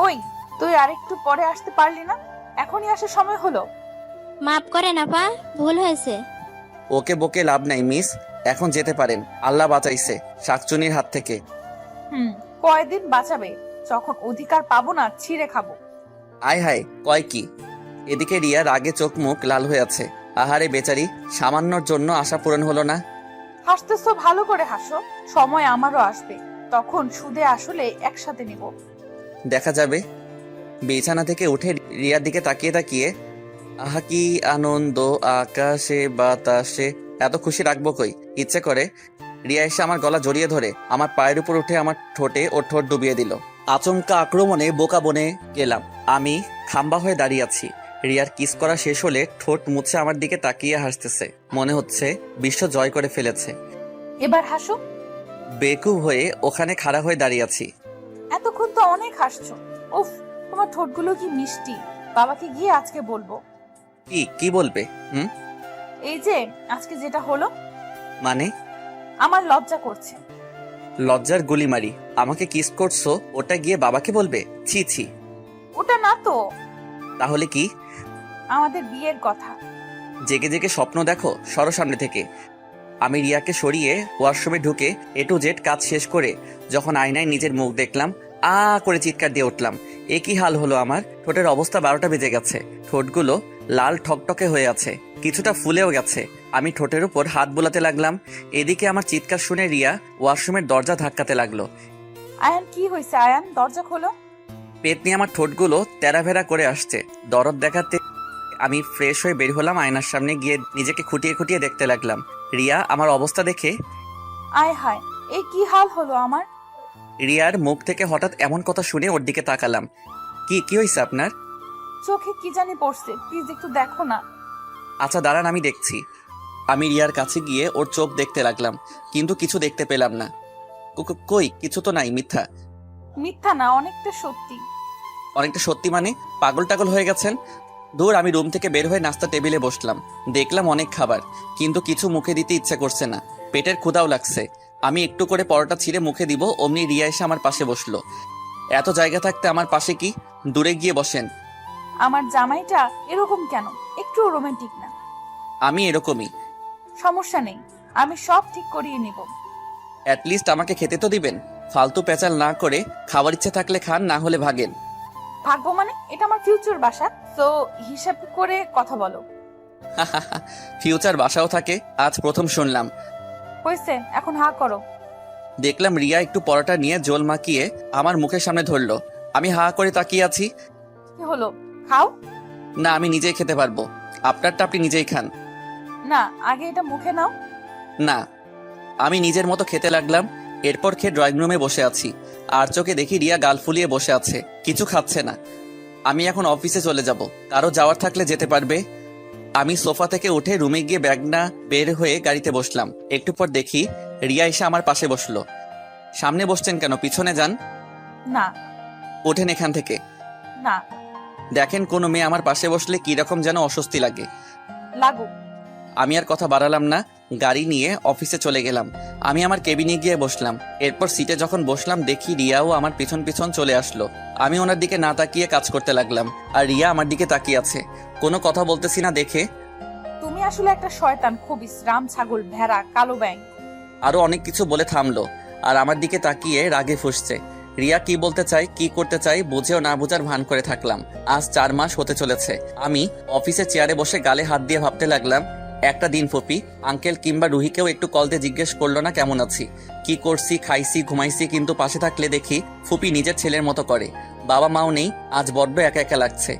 ওই, তুই আরেকটু পরে আসতে পারলি না? এখনই আসার সময় হলো। মাফ করেন আপা, ভুল হয়েছে। ওকে বকে লাভ নাই মিস, এখন যেতে পারেন। আল্লাহ বাঁচাইছে শাকচুনির হাত থেকে। কয়দিন বাঁচাবে? যখন অধিকার পাবো না ছিঁড়ে খাবো। আয় হায়, কয় কি? এদিকে রিয়া রাগে চোখ মুখ লাল হয়ে আছে। আহারে বেচারি, সামান্যর জন্য আশা পূরণ হলো না। হাসতেছো, ভালো করে হাসো। সময় আমারও আসবে, তখন সুদে আসলে একসাথে নিব। দেখা যাবে। বিছানা থেকে উঠে রিয়ার দিকে তাকিয়ে তাকিয়ে আহা কি আনন্দ আকাশে বাতাসে, এত খুশি রাখবো কই? ইচ্ছে করে রিয়া এসে আমার গলা জড়িয়ে ধরে আমার পায়ের উপর উঠে আমার ঠোঁটে ওর ঠোঁট ডুবিয়ে দিল। আচমকা আক্রমণে বোকা বনে গেলাম। আমি খাম্বা হয়ে দাঁড়িয়ে আছি। রিয়ার কিস করা শেষ হলে ঠোঁট মুছে আমার দিকে তাকিয়ে হাসতেছে। মনে হচ্ছে বিশ্ব জয় করে ফেলেছে। এবার হাসো। বেকুব হয়ে ওখানে খাড়া হয়ে দাঁড়িয়ে আছি। এতক্ষণ তো অনেক হাসছো। উফ, তোমার ঠোঁটগুলো কি মিষ্টি। বাবাকে গিয়ে আজকে বলবো। কি বলবে? এই যে আজকে যেটা হলো। মানে? আমার লজ্জা করছে। লজ্জার গুলি মারি। আমাকে কিস করছো, ওটা গিয়ে বাবাকে বলবে? ছি ছি। ওটা না তো, তাহলে কি? আমাদের বিয়ের কথা। জেগে জেগে স্বপ্ন দেখো, সরো সামনে থেকে। আমি রিয়াকে সরিয়ে ওয়াশরুমে ঢুকে A to Z কাজ শেষ করে যখন আয়নায় নিজের মুখ দেখলাম, করে চিৎকার দিয়ে উঠলাম। এ কি হাল হলো আমার? ঠোঁটের অবস্থা 12টা বেজে গেছে। ঠোঁটগুলো লাল ঠকটকে হয়ে আছে, কিছুটা ফুলেও গেছে। আমি ঠোঁটের উপর হাত বোলাতে লাগলাম। এদিকে আমার চিৎকার শুনে রিয়া ওয়াশরুমের দরজা ধাক্কাতে লাগলো। আয়ান, কি হয়েছে আয়ান? দরজা খোলো। পেট নিয়ে আমার ঠোঁটগুলো তেরাভেরা করে আসছে। দরদ দেখাতে আমি ফ্রেশ হয়ে বের হলাম। আয়নার সামনে গিয়ে নিজেকে খুঁটিয়ে খুঁটিয়ে দেখতে লাগলাম। রিয়া আমার অবস্থা দেখে, আয় হায়, এই কি হাল হলো আমার? রিয়ার মুখ থেকে হঠাৎ এমন কথা শুনে ওর দিকে তাকালাম। কি হয়েছে আপনার? চোখে কি জানি পড়ছে, প্লিজ একটু দেখো না। আচ্ছা দাঁড়ান, আমি দেখছি। আমি রিয়ার কাছে গিয়ে ওর চোখ দেখতে লাগলাম, কিন্তু কিছু দেখতে পেলাম না। কই, কিছু তো নাই। মিথ্যা। মিথ্যা না, অনেকটা সত্যি। অনেকটা সত্যি মানে? পাগল টাগল হয়ে গেছেন? দূর। আমি রুম থেকে বের হয়ে নাস্তা টেবিলে বসলাম। দেখলাম অনেক খাবার, কিন্তু কিছু মুখে দিতে ইচ্ছা করছে না। পেটের ক্ষুধাও লাগছে। আমি একটু করে পরোটা ছিঁড়ে মুখে দিব, অমনি রিয়া এসে আমার পাশে বসলো। এত জায়গা থাকতে আমার পাশে কি? দূরে গিয়ে বসেন। আমার জামাইটা এরকম কেন? একটু রোমান্টিক না? আমি এরকমই। সমস্যা নেই, আমি সব ঠিক করিয়ে নিব। অ্যাটলিস্ট আমাকে খেতে তো দিবেন। ফালতু পেঁচাল না করে খাবার ইচ্ছে থাকলে খান, না হলে ভাগেন। ভাগবো মানে? এটা আমার ফিউচার বাসা, তো হিসাব করে কথা বলো। ফিউচার বাসাও থাকে? আজ প্রথম শুনলাম। হয়েছে, এখন হা করো। দেখলাম রিয়া একটু পরোটা নিয়ে জল মাখিয়ে আমার মুখের সামনে ধরলো। আমি হা করে তাকিয়ে আছি। কি হলো, খাও। না, আমি নিজেই খেতে পারবো। আপনারটা আপনি নিজেই খান। না, আগে এটা মুখে নাও। না। আমি নিজের মতো খেতে লাগলাম। এরপর খেয়ে ড্রয়িং রুমে বসে আছি। আর চোখে দেখি রিয়া গাল ফুলিয়ে বসে আছে, কিছু খাচ্ছে না। আমি এখন অফিসে চলে যাব, কারো যাওয়ার থাকলে যেতে পারবে। আমি সোফা থেকে উঠে রুমে গিয়ে ব্যাগ না বের হয়ে গাড়িতে বসলাম। একটু পর দেখি রিয়া এসে আমার পাশে বসলো। সামনে বসছেন কেন? পিছনে যান। না। ওঠেন এখান থেকে। না। দেখেন, কোনো মেয়ে আমার পাশে বসলে কি রকম যেন অস্বস্তি লাগে। লাগুক। আমি আর কথা বাড়ালাম না, গাড়ি নিয়ে অফিসে চলে গেলাম। আমি আমার কেবিনে গিয়ে বসলাম। এরপর সিটে যখন বসলাম দেখি রিয়াও আমার পিছন পিছন চলে আসলো। আমি ওনার দিকে না তাকিয়ে কাজ করতে লাগলাম, আর রিয়া আমার দিকে তাকিয়ে আছে। কোনো কথা বলতেছি না দেখে। তুমি আসলে একটা শয়তান, খবিস, রাম ছাগল, ভেড়া, কালো ব্যাং। আরো অনেক কিছু বলে থামলো, আর আমার দিকে তাকিয়ে রাগে ফুঁসছে। রিয়া কি বলতে চাই, কি করতে চাই বুঝেও না বুঝার ভান করে থাকলাম। আজ 4 মাস হতে চলেছে। আমি অফিসে চেয়ারে বসে গালে হাত দিয়ে ভাবতে লাগলাম, একটা দিন ফুপি, আঙ্কেল কিংবা রুহিকেও একটু কল দিয়ে জিজ্ঞেস করলো না কেমন আছি, কি করছি, খাইছি, ঘুমাইছি। কিন্তু পাশে থাকলে দেখি ফুপি নিজের ছেলের মতো করে। বাবা মাও নেই, আজ বড্ড একা একা লাগছে।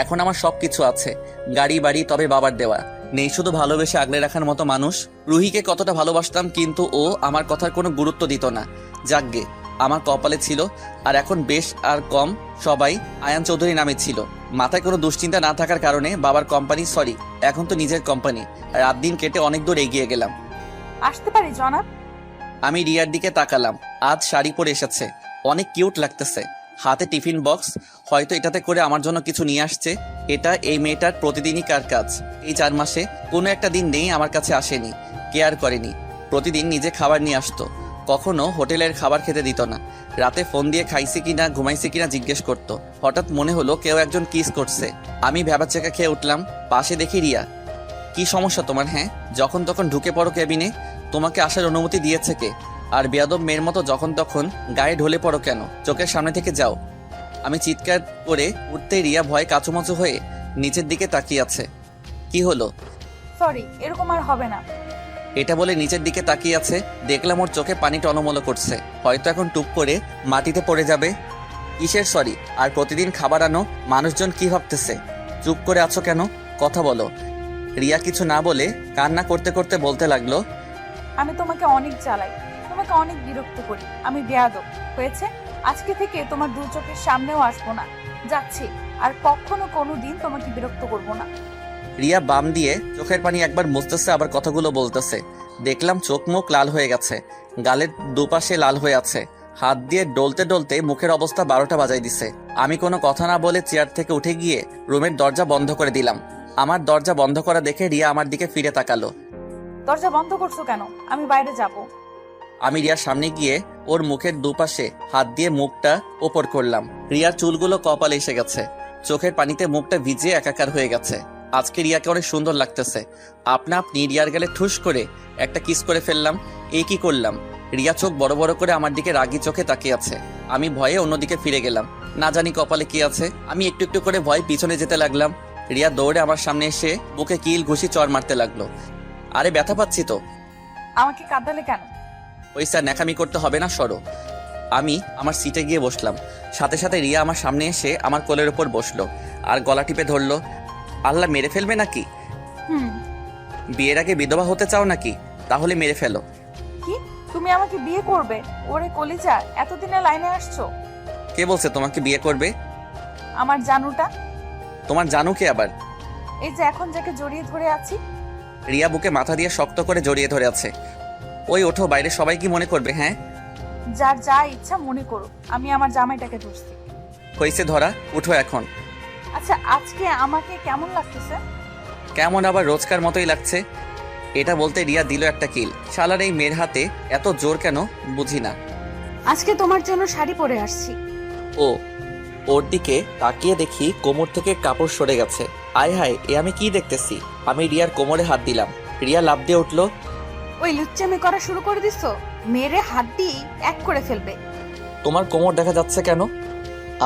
এখন আমার সবকিছু আছে, গাড়ি বাড়ি, তবে বাবার দেওয়া নেই শুধু ভালোবেসে আগলে রাখার মতো মানুষ। রুহিকে কতটা ভালোবাসতাম, কিন্তু ও আমার কথার কোনো গুরুত্ব দিত না। যাকগে, আমার কপালে ছিল। আর এখন বেশ আর কম সবাই আয়ান চৌধুরী নামে ছিল। মাথায় কোনো দুশ্চিন্তা না থাকার কারণে বাবার কোম্পানি, সরি এখন তো নিজের কোম্পানি, রাত দিন কেটে অনেক দূর এগিয়ে গেলাম। আসতে পারি জনাব? আমি রিয়ার দিকে তাকালাম। আজ শাড়ি পরে এসেছে, অনেক কিউট লাগতেছে। হাতে টিফিন বক্স, হয়তো এটাতে করে আমার জন্য কিছু নিয়ে আসছে। এটা এই মেয়েটার প্রতিদিনই কার কাজ। এই 4 মাসে কোনো একটা দিন নেই আমার কাছে আসেনি, কেয়ার করেনি। প্রতিদিন নিজে খাবার নিয়ে আসতো, কখনো হোটেলের খাবার খেতে দিত না। রাতে ফোন দিয়ে খাইছি কিনা, ঘুমাইছি কিনা জিজ্ঞেস করতো। হঠাৎ মনে হলো কেউ একজন কিস করছে। আমি ভ্যাবাচ্চাকা খেয়ে উঠলাম। পাশে দেখি রিয়া। কি সমস্যা তোমার? হ্যাঁ, যখন তখন ঢুকে পড়ো কেবিনে। তোমাকে আসার অনুমতি দিয়েছে কে? আর বেয়াদব মেয়ের মতো যখন তখন গায়ে ঢলে পড়ো কেন? চোখের সামনে থেকে যাও। আমি চিৎকার করে উঠতেই রিয়া ভয়ে কাচুমাচু হয়ে নিচের দিকে তাকিয়ে আছে। কি হলো? সরি, এরকম আর হবে না। এটা বলে নিচের দিকে তাকিয়ে আছে। দেখলাম ওর চোখে পানি টলমলো করছে, হয়তো এখন টুপ করে মাটিতে পড়ে যাবে। কিসের সরি? আর প্রতিদিন খাবার আনো, মানুষজন কি ভাবতেছে? চুপ করে আছো কেন? কথা বলো। রিয়া কিছু না বলে কান্না করতে করতে বলতে লাগলো, আমি তোমাকে অনেক জ্বালাই, তোমাকে অনেক বিরক্ত করি। আমি বেয়াদব হয়েছে। আজকে থেকে তোমার 2 চোখের সামনেও আসবো না। যাচ্ছি, আর কখনো কোনো দিন তোমাকে বিরক্ত করবো না। রিয়া বাম দিয়ে চোখের পানি একবার মুছতেছে, আবার কথাগুলো বলতেছে। দেখলাম চোখ মুখ লাল হয়ে গেছে, গালের দুপাশে লাল হয়ে আছে। হাত দিয়ে ডলতে ডলতে মুখের অবস্থা 12টা বাজাই দিছে। আমি কোনো কথা না বলে চেয়ার থেকে উঠে গিয়ে রুমের দরজা বন্ধ করে দিলাম। আমার দরজা বন্ধ করা দেখে রিয়া আমার দিকে ফিরে তাকালো। দরজা বন্ধ করছো কেন? আমি বাইরে যাব। আমি রিয়ার সামনে গিয়ে ওর মুখের দুপাশে হাত দিয়ে মুখটা ওপর করলাম। রিয়ার চুলগুলো কপালে এসে গেছে, চোখের পানিতে মুখটা ভিজে একাকার হয়ে গেছে। আজকে রিয়াকে অনেক সুন্দর লাগতেছে। আপনা আপনি রিয়ার গেলে ঠুস করে একটা কিস করে ফেললাম। এই কি করলাম? রিয়া চোখ বড় বড় করে আমার দিকে রাগি চোখে তাকিয়ে আছে। আমি ভয়ে অন্যদিকে ফিরে গেলাম। না জানি কপালে কি আছে। আমি একটু একটু করে ভয় পিছনে যেতে লাগলাম। রিয়া দৌড়ে আমার সামনে এসে বুকে কিল ঘুষি চড় মারতে লাগলো। আরে ব্যথা পাচ্ছি তো। আমাকে কাঁদালে কেন? ওই স্যার, ন্যাকামি করতে হবে না, সরো। আমি আমার সিটে গিয়ে বসলাম। সাথে সাথে রিয়া আমার সামনে এসে আমার কোলের উপর বসলো আর গলা টিপে ধরলো। আল্লাহ, মেরে ফেলবে নাকি? বিয়ের আগে বিধবা হতে চাও নাকি? তাহলে মেরে ফেলো। কি? তুমি আমাকে বিয়ে করবে? ওরে কলিজা, এতদিনে লাইনে আসছো? কে বলছে তোমাকে বিয়ে করবে? আমার জানুটা। তোমার জানু কে আবার? এই যে এখন যাকে জড়িয়ে ধরে আছি। রিয়া বুকে মাথা দিয়ে শক্ত করে জড়িয়ে ধরে আছে। ওই ওঠো, বাইরে সবাই কি মনে করবে? হ্যাঁ, যার যা ইচ্ছা মনে করো, আমি আমার জামাইটাকে ধরছি। হয়েছে ধরা, উঠো এখন। আচ্ছা, আজকে আমাকে কেমন লাগতেছে? কেমন আবার? রোজকার মতোই লাগছে। এটা বলতে রিয়া দিল একটা কিল। শালার এই মেয়ের হাতে এত জোর কেন বুঝি না। আজকে তোমার জন্য শাড়ি পরে আসছি। ও, ওর দিকে তাকিয়ে দেখি কোমর থেকে কাপড় সরে গেছে। আয় হায়, এ আমি কি দেখতেছি? আমি রিয়ার কোমরে হাত দিলাম। রিয়া লাফ দিয়ে উঠলো। ওই লুচ্চামি করা শুরু করে দিছো? মেরে হাত দিয়ে এক করে ফেলবে। তোমার কোমর দেখা যাচ্ছে কেন?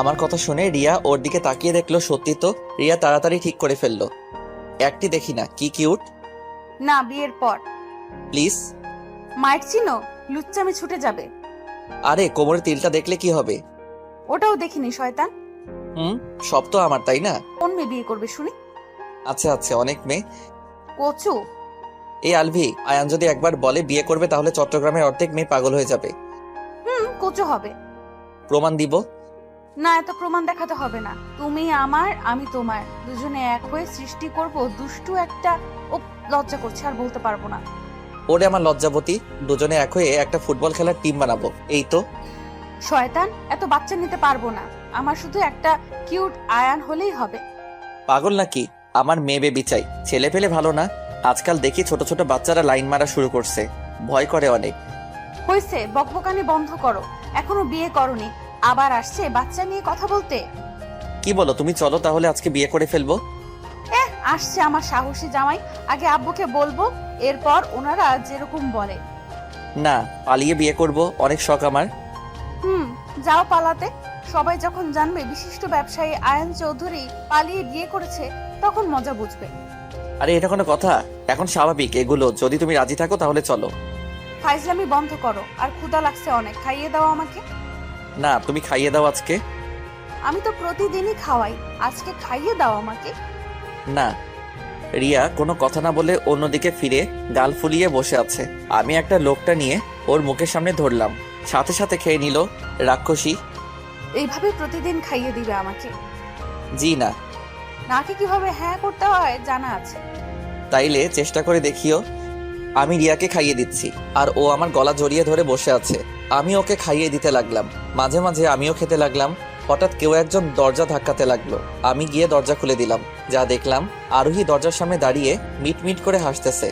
আমার কথা শুনে রিয়া ওর দিকে তাকিয়ে দেখলো, সত্যি তো। রিয়া তাড়াতাড়ি ঠিক করে ফেললো। একটি দেখি না, কি কিউট। না, বিয়ের পর। প্লিজ। মাইট চিনো? লুচ্চামি ছুটে যাবে। আরে, কোমরের তিলটা দেখলে কি হবে? ওটাও দেখিনি শয়তান। সব তো আমার, তাই না? কোন মেয়ে বিয়ে করবে শুনি? আচ্ছা আচ্ছা, অনেক মেয়ে। কচু। এই আলভি, আয়ান যদি একবার বলে বিয়ে করবে তাহলে চট্টগ্রামের অর্ধেক মেয়ে পাগল হয়ে যাবে। কচু হবে। প্রমাণ দিব। না, এত প্রমাণ দেখাতে হবে না। তুমি আমার, আমি তোমার, দুজনে এক হয়ে সৃষ্টি করব দুষ্টু একটা। ও লজ্জা করছে, আর বলতে পারবো না। ওরে আমার লজ্জাবতী, দুজনে এক হয়ে একটা ফুটবল খেলার টিম বানাবো। এই তো। শয়তান, এত বাচ্চা নিতে পারবো না। আমার শুধু একটা কিউট আয়ান হলেই হবে। পাগল নাকি? আমার মেয়ে বেবি চাই। ছেলে পেলে ভালো না, আজকাল দেখি ছোট ছোট বাচ্চারা লাইন মারা শুরু করছে, ভয় করে অনেক। হয়েছে, বকবকানি বন্ধ করো। এখনো বিয়ে করনি, আবার আসছে বাচ্চা নিয়ে কথা বলতে। কি বলো তুমি? চলো তাহলে আজকে বিয়ে করে ফেলবো। আসছে আমার সাহসী জামাই, আগে আব্বুকে বলবো, এরপর ওনারা যেরকম বলে। না, পালিয়ে বিয়ে করব, অনেক শখ আমার। যাও পালাতে। সবাই যখন জানবে বিশিষ্ট ব্যবসায়ী আয়ান চৌধুরী পালিয়ে বিয়ে করেছে, তখন মজা বুঝবে। আরে এটা কোনো কথা? এখন স্বাভাবিক এগুলো। যদি তুমি রাজি থাকো তাহলে চলো। ফাইজলামি বন্ধ করো, আর ক্ষুধা লাগছে অনেক, খাইয়ে দাও আমাকে। না, তুমি খাইয়ে দাও আজকে। আমি তো প্রতিদিনই খাওয়াই, আজকে খাইয়ে দাও আমাকে। না। রিয়া কোনো কথা না বলে অন্যদিকে ফিরে গাল ফুলিয়ে বসে আছে। আমি একটা লোকটা নিয়ে ওর মুখের সামনে ধরলাম, সাথে সাথে খেয়ে নিল রাক্ষসী। এইভাবে প্রতিদিন খাইয়ে দিবে আমাকে? জি না। নাকে কিভাবে হ্যাঁ করতে হয় জানা আছে। তাইলে চেষ্টা করে দেখিও। আমি রিয়াকে খাইয়ে দিচ্ছি আর ও আমার গলা জড়িয়ে ধরে বসে আছে। আমি ওকে খাইয়ে দিতে লাগলাম, মাঝে মাঝে আমিও খেতে লাগলাম। হঠাৎ কেউ একজন দরজা ধাক্কাতে লাগলো। আমি গিয়ে দরজা খুলে দিলাম। যা দেখলাম, আরোহী দরজার সামনে দাঁড়িয়ে মিট মিট করে হাসতেছে।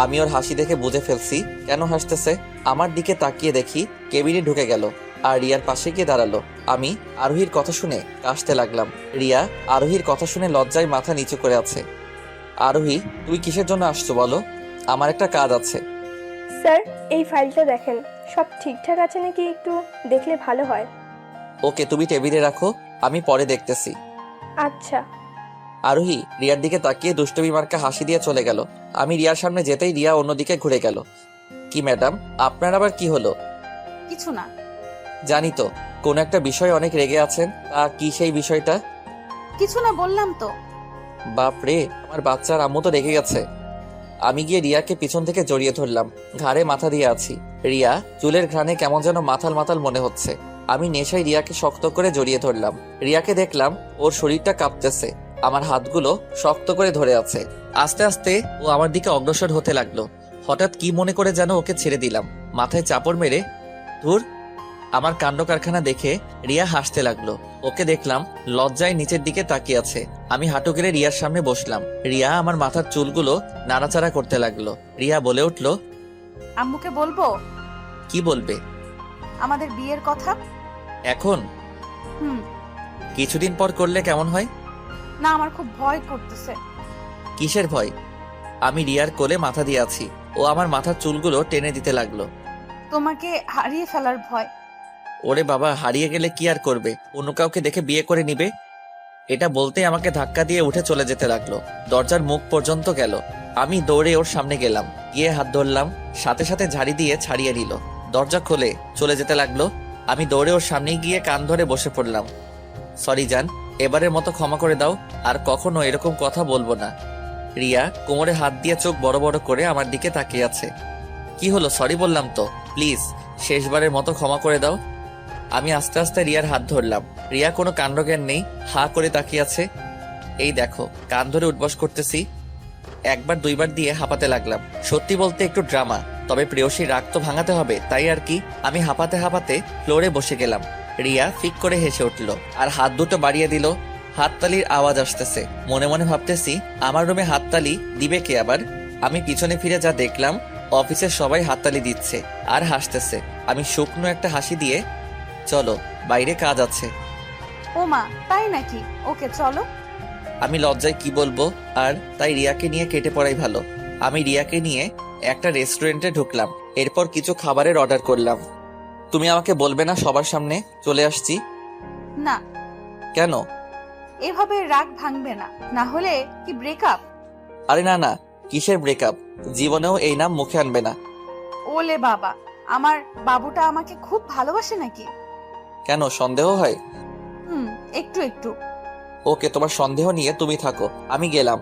আমি ওর হাসি দেখে বুঝে ফেলছি কেন হাসতেছে। আমার দিকে তাকিয়ে দেখি কেবিনে ঢুকে গেল আর রিয়ার পাশে গিয়ে দাঁড়ালো। আমি আরোহীর কথা শুনে কাশতে লাগলাম। রিয়া আরোহীর কথা শুনে লজ্জায় মাথা নিচু করে আছে। আরোহী, তুই কিসের জন্য আসছো বলো? আমার একটা কাজ আছে। স্যার, এই ফাইলটা দেখেন, সব ঠিকঠাক আছে নাকি একটু দেখলে ভালো হয়। ওকে, তুমি টেবিলে রাখো, আমি পরে দেখতেছি। আচ্ছা। আরোহী রিয়ার দিকে তাকিয়ে দুষ্টমি মার্কা হাসি দিয়ে চলে গেল। আমি রিয়ার সামনে যেতেই রিয়া অন্যদিকে ঘুরে গেল। কি ম্যাডাম, আপনার আবার কি হলো? কিছু না। জানি তো কোন একটা বিষয় অনেক রেগে আছেন, তা কি সেই বিষয়টা? কিছু না বললাম তো। বাপরে, আমার বাচ্চার আম্মু তো রেগে গেছে। আমি গিয়ে রিয়াকে পিছন থেকে জড়িয়ে ধরলাম, ঘাড়ে মাথা দিয়ে আছি। রিয়া চুলের ঘ্রাণে কেমন যেন মাথাল মাথাল মনে হচ্ছে। আমি নেশায় রিয়াকে শক্ত করে জড়িয়ে ধরলাম। রিয়াকে দেখলাম ওর শরীরটা কাঁপতেছে, আমার হাতগুলো শক্ত করে ধরে আছে। আস্তে আস্তে ও আমার দিকে অগ্রসর হতে লাগলো। হঠাৎ কি মনে করে যেন ওকে ছেড়ে দিলাম, মাথায় চাপড় মেরে। ধুর, আমার কাণ্ড কারখানা দেখে রিয়া হাসতে লাগলো। ওকে দেখলাম লজ্জায় নিচের দিকে তাকিয়ে আছে। আমি হাঁটু গেড়ে রিয়ার সামনে বসলাম। রিয়া আমার মাথার চুলগুলো নাড়াচাড়া করতে লাগলো। রিয়া বলে উঠলো, আম্মুকে বলবো? কি বলবে? আমাদের বিয়ের কথা। এখন? কিছুদিন পর করলে কেমন হয়? না, আমার খুব ভয় করতেছে। কিসের ভয়? আমি রিয়ার কোলে মাথা দিয়ে আছি, ও আমার মাথার চুলগুলো টেনে দিতে লাগলো। তোমাকে হারিয়ে ফেলার ভয়। ওরে বাবা, হারিয়ে গেলে কি আর করবে? অন্য কাউকে দেখে বিয়ে করে নিবে। এটা বলতেই আমাকে ধাক্কা দিয়ে উঠে চলে যেতে লাগলো। দরজার মুখ পর্যন্ত গেল। আমি দৌড়ে ওর সামনে গেলাম, গিয়ে হাত ধরলাম, সাথে সাথে ঝাড়ি দিয়ে ছাড়িয়ে নিল। দরজা খুলে চলে যেতে লাগলো। আমি দৌড়ে ওর সামনে গিয়ে কান ধরে বসে পড়লাম। সরি জান, এবারের মতো ক্ষমা করে দাও, আর কখনো এরকম কথা বলবো না। রিয়া কোমরে হাত দিয়ে চোখ বড় বড় করে আমার দিকে তাকিয়ে আছে। কি হলো? সরি বললাম তো, প্লিজ শেষবারের মতো ক্ষমা করে দাও। আমি আস্তে আস্তে রিয়ার হাত ধরলাম। রিয়া কোনো কাণ্ডজ্ঞান নেই, হা করে তাকিয়ে আছে। এই দেখো, কান ধরে উঠবস করতেছি। একবার দুইবার দিয়ে হাঁপাতে লাগলাম। সত্যি বলতে একটু ড্রামা, তবে প্রেয়সী রাগ তো ভাঙাতে হবে, তাই আর কি। আমি হাঁপাতে হাঁপাতে ফ্লোরে বসে গেলাম। রিয়া ফিক করে হেসে উঠল আর হাত দুটো বাড়িয়ে দিল। হাততালির আওয়াজ আসতেছে। মনে মনে ভাবতেছি, আমার রুমে হাততালি দিবে কে আবার? আমি পিছনে ফিরে যা দেখলাম, অফিসের সবাই হাততালি দিচ্ছে আর হাসতেছে। আমি শুকনো একটা হাসি দিয়ে, চলো বাইরে কাজ আছে। ও মা, তাই নাকি? ওকে চলো। আমি লজ্জায় কি বলবো, আর তাই রিয়াকে নিয়ে কেটে পড়াই ভালো। আমি রিয়াকে নিয়ে একটা রেস্টুরেন্টে ঢুকলাম, এরপর কিছু খাবারের অর্ডার করলাম। তুমি আমাকে বলবে না সবার সামনে চলে আসছি? না। কেন? এভাবে রাগ ভাঙবে না, না হলে কি ব্রেকআপ? আরে না না, কিসের ব্রেকআপ? জীবনেও এই নাম মুখে আনবে না। ওলে বাবা, আমার বাবুটা আমাকে খুব ভালোবাসে নাকি? কেন, সন্দেহ হয়? একটু একটু। ওকে, তোমার সন্দেহ নিয়ে তুমি থাকো, আমি গেলাম।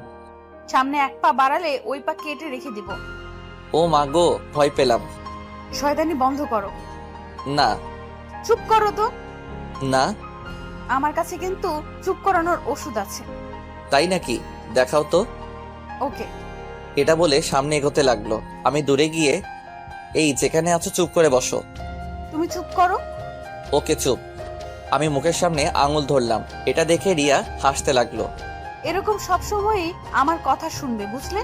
সামনে এক পা বাড়ালে ওই পা কেটে রেখে দিব। ও মা গো, ভয় পেলাম। শয়তানি বন্ধ করো। না। চুপ করো তো। না। আমার কাছে কিন্তু চুপ করানোর ওষুধ আছে। তাই নাকি? দেখাও তো। ওকে। এটা বলে সামনে এগোতে লাগলো। আমি দূরে গিয়ে, এই যেখানে আছো চুপ করে বসো। তুমি চুপ করো। ওকে চুপ। আমি মুখের সামনে আঙুল ধরলাম। এটা দেখে রিয়া হাসতে লাগলো। এরকম সবসময়ই আমার কথা শুনবে, বুঝলে?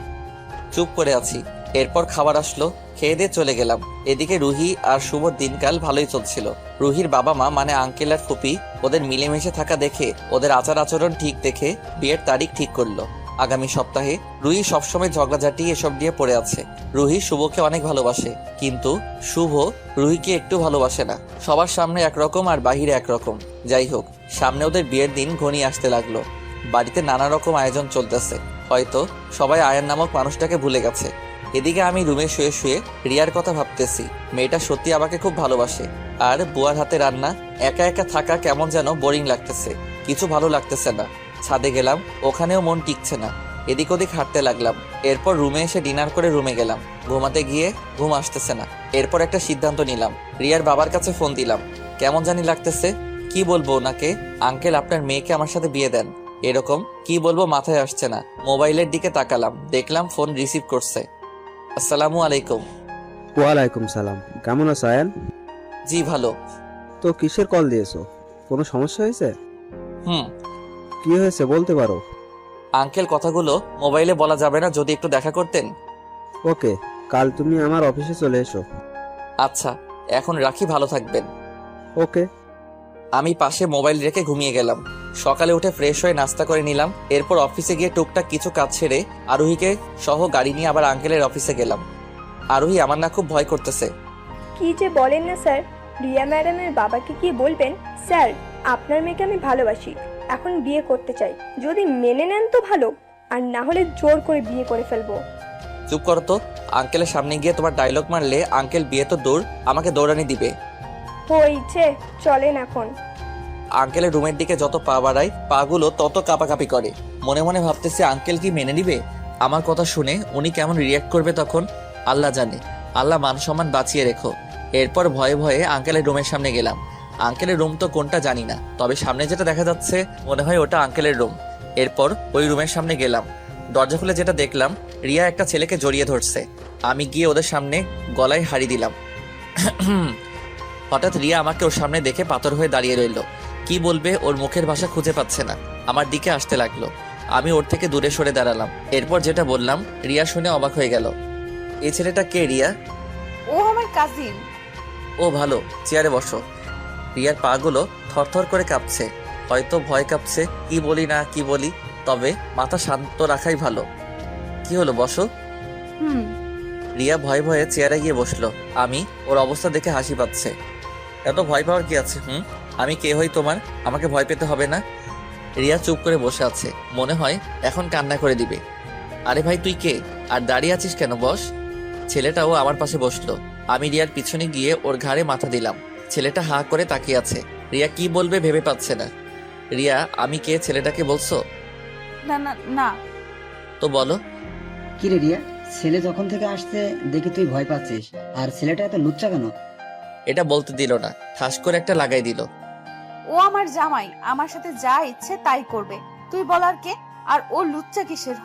চুপ করে আছি। এরপর খাবার আসলো, খেয়ে দিয়ে চলে গেলাম। এদিকে রুহি আর শুভর দিনকাল ভালোই চলছিল। রুহির বাবা মা মানে আঙ্কেল আর ফুপি ওদের মিলেমিশে থাকা দেখে, ওদের আচার আচরণ ঠিক দেখে বিয়ের তারিখ ঠিক করলো আগামী সপ্তাহে। রুহি সবসময় ঝগড়াঝাটি এসব নিয়ে পড়ে আছে। রুহি শুভকে অনেক ভালোবাসে, কিন্তু শুভ রুহিকে একটু ভালোবাসে না। সবার সামনে একরকম আর বাহিরে একরকম। যাই হোক, সামনে ওদের বিয়ের দিন ঘনিয়ে আসতে লাগলো। বাড়িতে নানা রকম আয়োজন চলতেছে। হয়তো সবাই আয়ান নামক মানুষটাকে ভুলে গেছে। এদিকে আমি রুমে শুয়ে শুয়ে রিয়ার কথা ভাবতেছি। মেয়েটা সত্যি আমাকে খুব ভালোবাসে। আর বুয়ার হাতে রান্না একা একা থাকা কেমন যেন বোরিং লাগতেছে, কিছু ভালো লাগতেছে না। ছাদে গেলাম, ওখানেও মন টিকছে না। এদিক ওদিক হাঁটতে লাগলাম। এরপর রুমে এসে ডিনার করে রুমে গেলাম। ঘুমাতে গিয়ে ঘুম আসতেছে না। এরপর একটা সিদ্ধান্ত নিলাম, রিয়ার বাবার কাছে ফোন দিলাম। কেমন জানি লাগতেছে, কি বলবো ওনাকে, আঙ্কেল আপনার মেয়েকে আমার সাথে বিয়ে দেন, এরকম কি বলবো মাথায় আসছে না। মোবাইলের দিকে তাকালাম, দেখলাম ফোন রিসিভ করছে। আসসালামু আলাইকুম। ওয়ালাইকুম সালাম। কেমন আছো আয়ান? জি ভালো। তো কিসের কল দিয়েছো? কোনো সমস্যা হয়েছে? হুম। কি হয়েছে বলতে পারো? আঙ্কেল কথাগুলো মোবাইলে বলা যাবে না, যদি একটু দেখা করতেন। ওকে, কাল তুমি আমার অফিসে চলে এসো। আচ্ছা, এখন রাখি, ভালো থাকবেন। ওকে। আমি পাশে মোবাইল রেখে ঘুমিয়ে গেলাম। সকালে উঠে ফ্রেশ হয়ে নাস্তা করে নিলাম। এরপর অফিসে গিয়ে টুকটাক কিছু কাজ ছেড়ে আরোহীকে সহ গাড়ি নিয়ে আবার আঙ্কেলের অফিসে গেলাম। আরোহী আমার না খুব ভয় করতেছে। কি যে বলেন না স্যার, রিয়া ম্যাডামের বাবাকে কি বলবেন? স্যার, আপনার মেয়েকে আমি ভালোবাসি, এখন বিয়ে করতে চাই। যদি মেনে নেন তো ভালো, আর না হলে জোর করে বিয়ে করে ফেলবো। চুপ করো তো। আঙ্কেলের সামনে গিয়ে তোমার ডায়লগ মারলে আঙ্কেল বিয়ে তো দূর, আমাকে দৌড়ানি দিবে। হয়েছে, চলেন এখন। আঙ্কেলের রুমের দিকে যত পা বাড়াই, পাগুলো তত কাঁপাকাঁপি করে। মনে মনে ভাবতেছি আঙ্কেল কি মেনে নিবে আমার কথা শুনে? উনি কেমন রিয়াক্ট করবে তখন আল্লাহ জানে। আল্লাহ মান সম্মান বাঁচিয়ে রেখো। এরপর ভয়ে ভয়ে আঙ্কেলের রুমের সামনে গেলাম। আঙ্কেলের রুম তো কোনটা জানি না, তবে সামনে যেটা দেখা যাচ্ছে মনে হয় ওটা আঙ্কেলের রুম। এরপর ওই রুমের সামনে গেলাম। দরজা খুলে যেটা দেখলাম, রিয়া একটা ছেলেকে জড়িয়ে ধরছে। আমি গিয়ে ওদের সামনে গলায় হাড়ি দিলাম। হঠাৎ রিয়া আমাকে ওর সামনে দেখে পাথর হয়ে দাঁড়িয়ে রইল। কি বলবে ওর মুখের ভাষা খুঁজে পাচ্ছে না। আমার দিকে আসতে লাগলো। আমি ওর থেকে দূরে সরে দাঁড়ালাম। এরপর যেটা বললাম রিয়া শুনে অবাক হয়ে গেল। এই ছেলেটা কে রিয়া? ও আমার কাজিন। ও ভালো, চেয়ারে বসো। রিয়ার পাগুলো থরথর করে কাঁপছে, হয়তো ভয় কাঁপছে। কি বলি না কি বলি, তবে মাথা শান্ত রাখাই ভালো। কি হলো, বসো। হুম। রিয়া ভয়ে ভয়ে চেয়ারে গিয়ে বসলো। আমি ওর অবস্থা দেখে হাসি পাচ্ছে। এত ভয় পাওয়ার কি আছে? আমি কে হই তোমার, আমাকে ভয় পেতে হবে না। রিয়া চুপ করে বসে আছে, মনে হয় এখন কান্না করে দিবে। আরে ভাই তুই কে, আর দাঁড়িয়ে আছিস কেন, বস। ছেলেটাও আমার পাশে বসলো। আমি রিয়ার পিছনে গিয়ে ওর ঘাড়ে মাথা দিলাম। ছেলেটা হা করে তাকিয়ে আছে। রিয়া কি বলবে ভেবে পাচ্ছে না। রিয়া, আমি কে ছেলেটাকে বলছো? না না না। তো বলো। কি রে রিয়া, ছেলে যখন থেকে আসছে দেখি তুই ভয় পাচ্ছিস, আর ছেলেটা এত লুচ্চা কেন? এটা বলতে দিল না, ঠাস করে একটা লাগাই দিল। ও আমার জামাই, আমার সাথে যা ইচ্ছে তাই করবে, তুই বলার কে? আর ও লুচ্চা কিসের?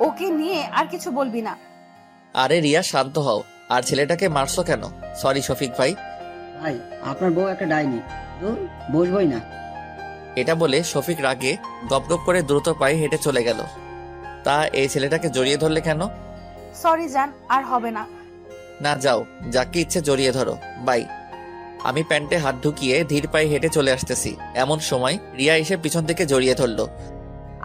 ওকে নিয়ে আর কিছু বলবি না। আরে রিয়া শান্ত হও। আর ছেলেটাকে মারছো কেন? সরি শফিক ভাই। ভাই, আপনার বউ একটা ডাইনি, বসবই না। এটা বলে শফিক রাগে গপগপ করে দ্রুত পায়ে হেঁটে চলে গেল। তা এই ছেলেটাকে জড়িয়ে ধরলে কেন? সরি জান, আর হবে না। না যাও, যাকে ইচ্ছে জড়িয়ে ধরো, বাই। আমি প্যান্টে হাত ঢুকিয়ে ধীর পায়ে হেঁটে চলে আসতেছি। এমন সময় রিয়া এসে পিছন থেকে জড়িয়ে ধরলো।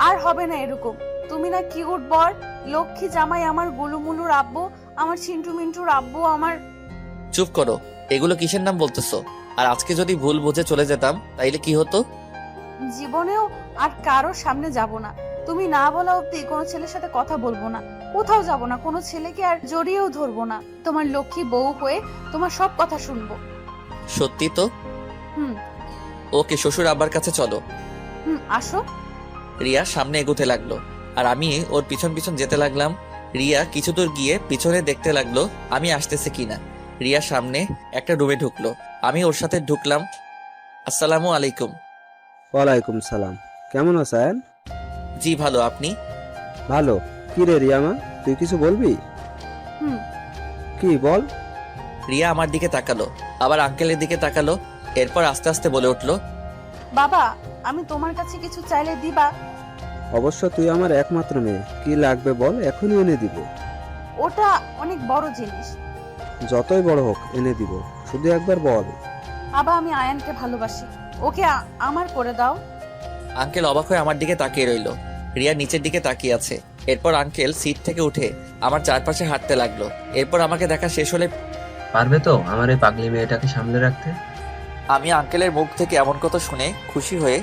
আর হবে না এরকম। তুমি না কিউট বর, লক্ষ্মী জামাই, আমার গুলুমুলুর আব্বু, আমার চিন্টু মিন্টুর আব্বু, আমার। চুপ করো, এগুলো কিসের নাম বলতেছো? আর আজকে যদি ভুল বুঝে চলে যেতাম তাইলে কি হতো? জীবনেও আর কারোর সামনে যাব না। তুমি না বলা অব্দি কোনো ছেলের সাথে কথা বলবো না, কোথাও যাব না, কোনো ছেলেকে আর জড়িয়েও ধরবো না। তোমার লক্ষ্মী বউ হয়ে তোমার সব কথা শুনবো। সত্যি তো? হুম। ওকে, শ্বশুর আব্বার কাছে চলো। আসো। রিয়া সামনে এগোতে লাগলো, আর আমি ওর পিছন পিছন যেতে লাগলাম। রিয়া কিছু দূর গিয়ে পিছনে দেখতে লাগলো আমি আসতেছে কিনা। রিয়া সামনে একটা রুমে ঢুকলো, আমি ওর সাথে ঢুকলাম। আসসালামু আলাইকুম। ওয়ালাইকুম সালাম। কেমন আছো আয়ান? জি ভালো, আপনি? ভালো। কি রে রিয়ামা, তুই কিছু বলবি? কি বল। রিয়া আমার দিকে তাকালো, আবার আঙ্কেলের দিকে তাকালো। এরপর আস্তে আস্তে বলে উঠলো, বাবা, আমি তোমার কাছে কিছু চাইলে দিবা? অবশ্য তুই আমার একমাত্র মেয়ে, কি লাগবে বল, এখনই এনে দিব। ওটা অনেক বড় জিনিস। যতই বড় হোক এনে দিব, শুধু একবার বল। বাবা, আমি আয়ানকে ভালোবাসি, ওকে আমার করে দাও। আঙ্কেল অবাক হয়ে আমার দিকে তাকিয়ে রইল। রিয়া নিচের দিকে তাকিয়ে আছে। এরপর আঙ্কেল সিট থেকে উঠে আমার চারপাশে হাঁটতে লাগলো। এরপর আমাকে দেখা শেষ হলে পারবে তো আমার এই পাগলি মেয়েটাকে সামলে রাখতে? আমি আঙ্কেলের মুখ থেকে এমন কথা শুনে খুশি হয়ে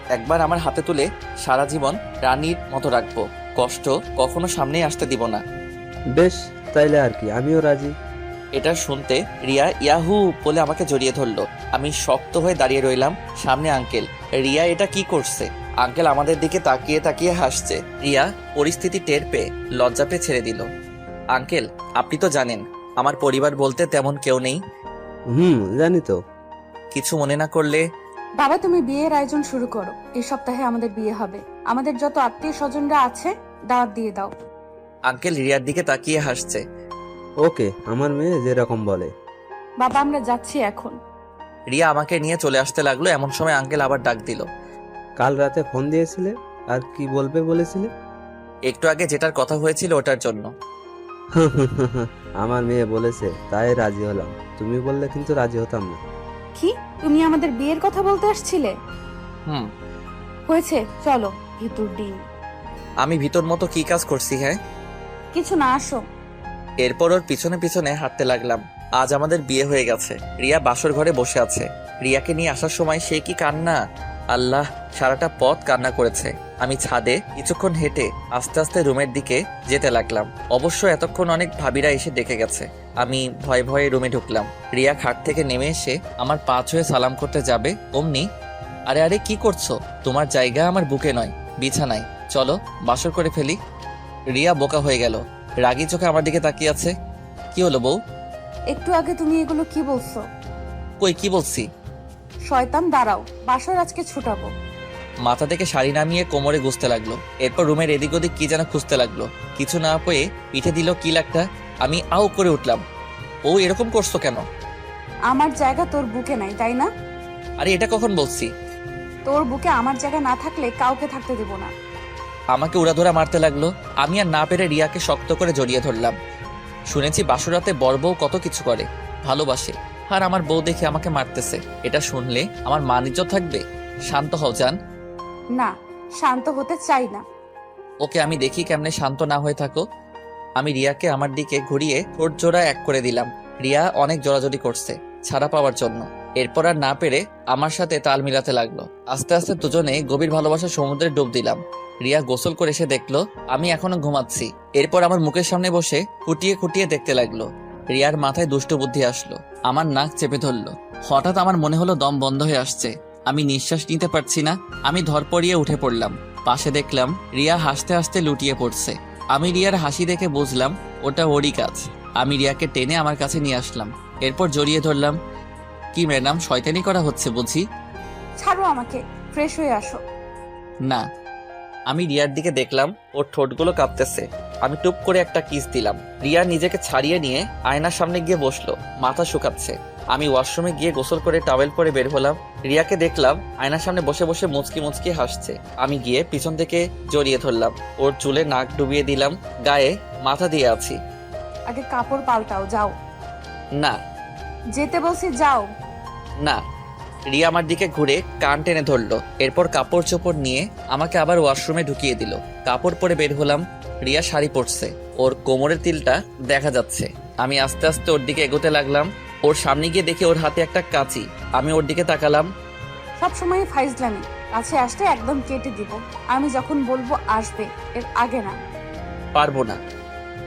একবার আমার হাতে তুলে সারা জীবন রানীর মতো রাখবো। কষ্ট কখনো সামনেই আসতে দিব না। বেশ, তাইলে আর কি, আমিও রাজি। এটা শুনতে রিয়া ইয়াহু বলে আমাকে জড়িয়ে ধরলো। আমি শক্ত হয়ে দাঁড়িয়ে রইলাম। সামনে আঙ্কেল। রিয়া এটা কি করছে? আঙ্কেল আমাদের দিকে তাকিয়ে তাকিয়ে হাসছে। রিয়া পরিস্থিতি টের পেয়ে লজ্জা পেয়ে ছেড়ে দিল। আঙ্কেল, আপনি তো জানেন আমার পরিবার বলতে তেমন কেউ নেই। জানি তো। কিছু মনে না করলে বাবা, তুমি বিয়ের আয়োজন শুরু করো। এই সপ্তাহে আমাদের বিয়ে হবে। আমাদের যত আত্মীয় স্বজনরা আছে দাওয়াত দিয়ে দাও। আঙ্কেল রিয়ার দিকে তাকিয়ে হাসছে। ওকে, আমার মেয়ে যেরকম বলে। বাবা, আমরা যাচ্ছি এখন। রিয়া আমাকে নিয়ে চলে আসতে লাগলো। এমন সময় আঙ্কেল আবার ডাক দিল। কাল রাতে ফোন দিয়েছিলে, আর কি বলবে বলেছিলে? একটু আগে যেটার কথা হয়েছিল ওটার জন্য। আমার মেয়ে বলেছে তাই রাজি হলাম, তুমি বললে কিন্তু রাজি হতাম না। কি, তুমি আমাদের বিয়ের কথা বলতে আসছিলে? হুম। হয়েছে, চলো ভিতর দিন। আমি ভিতর মতো কি কাজ করছি? হ্যাঁ, কিছু না, আসো। এরপর ওর পিছনে পিছনে হাঁটতে লাগলাম। আজ আমাদের বিয়ে হয়ে গেছে। রিয়া বাসর ঘরে বসে আছে। রিয়াকে নিয়ে আসার সময় সে কি কান্না! আল্লাহ, সারাটা পথ কান্না করেছে। আমি ছাদে কিছুক্ষণ হেঁটে আস্তে আস্তে রুমের দিকে যেতে লাগলাম। অবশ্য এতক্ষণ অনেক ভাবিরা এসে দেখে গেছে। আমি ভয়ে ভয়ে রুমে ঢুকলাম। রিয়া খাট থেকে নেমে এসে আমার পা ছুঁয়ে সালাম করতে যাবে অমনি, আরে আরে কি করছো? তোমার জায়গা আমার বুকে নয়, বিছানায়। চলো বাসর করে ফেলি। রিয়া বোকা হয়ে গেল। রাগী চোখে আমার দিকে তাকিয়ে আছে। কি হলো বউ? একটু আগে তুমি এগুলো কি বলছো? কই কি বলছি? শয়তান, দাঁড়াও, বাসর আজকে ছুটাবো। মাথা থেকে শাড়ি নামিয়ে কোমরে গুছতে লাগলো। এরপর রুমের এদিক ওদিক কি যেন খুঁজতে লাগলো। কিছু না পেয়ে পিঠে দিল কিল একটা। আমি আউ করে উঠলাম। ও এরকম করছো কেন? আমার জায়গা তোর বুকে নাই, তাই না? আরে এটা কখন বলছি? তোর বুকে আমার জায়গা না থাকলে কাউকে থাকতে দেব না। আমাকে উড়াধুরা মারতে লাগলো। আমি আর না পেরে রিয়াকে শক্ত করে জড়িয়ে ধরলাম। শুনেছি বাসরাতে বড় বউ কত কিছু করে, ভালোবাসে। আর আমার বউ দেখে আমাকে মারতেছে। এটা শুনলে আমার মান ইজ্জত থাকবে? শান্ত হও জান। না, শান্ত হতে চাই না। ওকে, আমি দেখি কেমনে শান্ত না হয়ে থাকো। আমি রিয়াকে আমার দিকে ঘুরিয়ে ঠোঁট জোড়া এক করে দিলাম। রিয়া অনেক জোরাজোরি করছে ছাড়া পাওয়ার জন্য। এরপর আর না পেরে আমার সাথে তাল মিলাতে লাগলো। আস্তে আস্তে দুজনে গভীর ভালোবাসার সমুদ্রে ডুব দিলাম। রিয়া গোসল করে এসে দেখলো আমি এখনো ঘুমাচ্ছি। এরপর আমার মুখের সামনে বসে খুঁটিয়ে খুঁটিয়ে দেখতে লাগলো। রিয়ার মাথায় দুষ্ট বুদ্ধি আসলো। আমার নাক চেপে ধরলো। হঠাৎ আমার মনে হলো দম বন্ধ হয়ে আসছে। আমি নিঃশ্বাস নিতে পারছি না। আমি ধরপড়িয়ে উঠে পড়লাম। পাশে দেখলাম রিয়া হাসতে হাসতে লুটিয়ে পড়ছে। আমি রিয়ার হাসি দেখে বুঝলাম ওটা ওরই কাজ। আমি রিয়াকে টেনে আমার কাছে নিয়ে আসলাম। এরপর জড়িয়ে ধরলাম। কি ম্যাডাম, শয়তানি করা হচ্ছে বুঝি? ছাড়ো আমাকে, ফ্রেশ হয়ে আসো। না। আমি রিয়ার দিকে দেখলাম ওর ঠোঁটগুলো কাঁপতেছে। আমি টুপ করে একটা কিস দিলাম। রিয়া নিজেকে ছাড়িয়ে নিয়ে আয়নার সামনে গিয়ে বসলো, মাথা শুকাচ্ছে। আমি ওয়াশরুমে গিয়ে গোসল করে টাওয়েল পরে বের হলাম। রিয়াকে দেখলাম আয়নার সামনে বসে বসে মুচকি মুচকি হাসছে। আমি গিয়ে পিছন থেকে জড়িয়ে ধরলাম। ওর চুলে নাক ডুবিয়ে দিলাম, গায়ে মাথা দিয়ে আছি। আগে কাপড় পাল্টাও, যাও। না। যেতে বলছি, যাও। না। রিয়া আমার দিকে ঘুরে কান টেনে ধরলো। এরপর কাপড় চোপড় নিয়ে আমাকে আবার ওয়াশরুমে ঢুকিয়ে দিল। কাপড় পরে বের হলাম। রিয়া শাড়ি পরছে, ওর কোমরের তিলটা দেখা যাচ্ছে। আমি আস্তে আস্তে ওর দিকে এগোতে লাগলাম। ওর সামনে গিয়ে দেখি ওর হাতে একটা কাঁচি। আমি ওর দিকে তাকালাম। সব সময় ফাইজলামি, কাছে আসলে একদম কেটে দিব। আমি যখন বলবো আসবে, এর আগে না। পারবো না।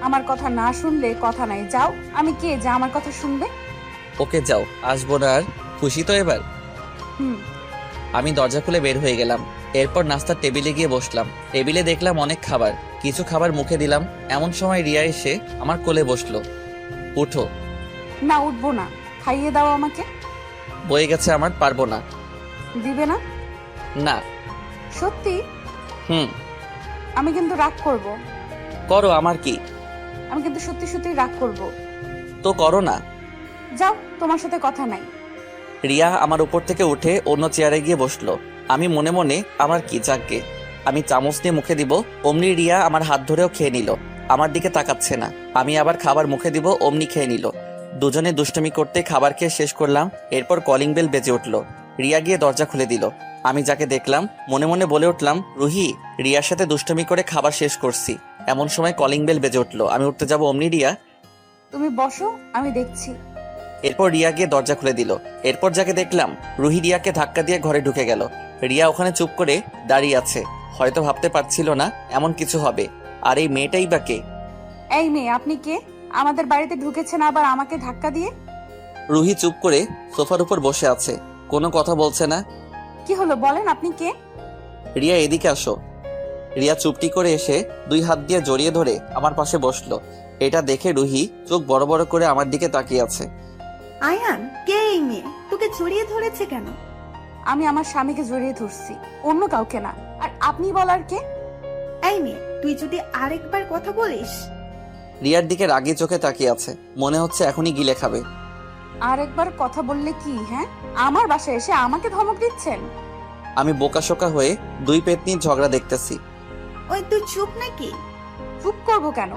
আমার কথা না শুনলে কথা নাই, যাও। আমি কে যে আমার কথা শুনবে? ওকে যাও, আসবো না আর। খুশি তো এবার? হুম। আমি দরজা খুলে বের হয়ে গেলাম। এরপর নাস্তার টেবিলে গিয়ে বসলাম। টেবিলে দেখলাম অনেক খাবার। কিছু খাবার মুখে দিলাম। এমন সময় রিয়া এসে আমার কোলে বসলো। উঠো। না, উঠবো না, খাইয়ে দাও আমাকে। বয়ে গেছে আমার, পারবো না। দিবে না? না। সত্যি? হুম। আমি কিন্তু রাগ করব। করো, আমার কি। আমি কিন্তু সত্যি সত্যি রাগ করব। তো করো না। যাও, তোমার সাথে কথা নাই। রিয়া আমার উপর থেকে উঠে অন্য চেয়ারে গিয়ে বসলো। আমি মনে মনে আমার কি, যাকগে আমি চামচ দিয়ে মুখে দিব, অমনি রিয়া আমার হাত ধরেও খেয়ে নিল। আমার দিকে তাকাচ্ছে না। আমি আবার খাবার মুখে দিব, অমনি খেয়ে নিল। দুজনে দুষ্টুমি করতে খাবার খেয়ে শেষ করলাম। এরপর কলিং বেল বেজে উঠল। রিয়া গিয়ে দরজা খুলে দিল। আমি যাকে দেখলাম মনে মনে বলে উঠলাম, রুহি, রিয়ার সাথে দুষ্টুমি করে খাবার শেষ করছি। এমন সময় কলিং বেল বেজে উঠল। আমি উঠতে যাব, অমনি রিয়া। তুমি বসো, আমি দেখছি। এরপর রিয়া গিয়ে দরজা খুলে দিল। এরপর যাকে দেখলাম, রুহি রিয়াকে ধাক্কা দিয়ে ঘরে ঢুকে গেল। রিয়া ওখানে চুপ করে দাঁড়িয়ে আছে। হয়তো ভাবতে পারছিল না এমন কিছু হবে। আর এই মেয়েটাই বা কে? এই মেয়ে, আপনি কে? আমাদের বাড়িতে ঢুকেছেন আবার আমাকে ধাক্কা দিয়ে? রুহি চুপ করে সোফার উপর বসে আছে, কোনো কথা বলছে না। কি হলো বলেন, আপনি কে? রিয়া, এদিকে আসো। রিয়া চুপটি করে এসে 2 হাত দিয়ে জড়িয়ে ধরে আমার পাশে বসলো। এটা দেখে রুহি চোখ বড় বড় করে আমার দিকে তাকিয়ে আছে। আয়ান, কে এই মেয়ে? তোকে জড়িয়ে ধরেছে কেন? আমি আমার স্বামীকে জড়িয়ে ধরছি, অন্য কাউকে না। আর আপনি বলার কে? এই মেয়ে, তুই যদি আরেকবার কথা বলিস। রিয়ার দিকে রাগী চোখে তাকিয়ে আছে, মনে হচ্ছে এখনই গিলে খাবে। আর একবার কথা বললে কি? হ্যাঁ, আমার বাসায় এসে আমাকে ধমক দিচ্ছেন? আমি বোকাশোকা হয়ে 2 পেতনির ঝগড়া দেখতেছি। ওই তুই চুপ নাকি? চুপ করবো কেন?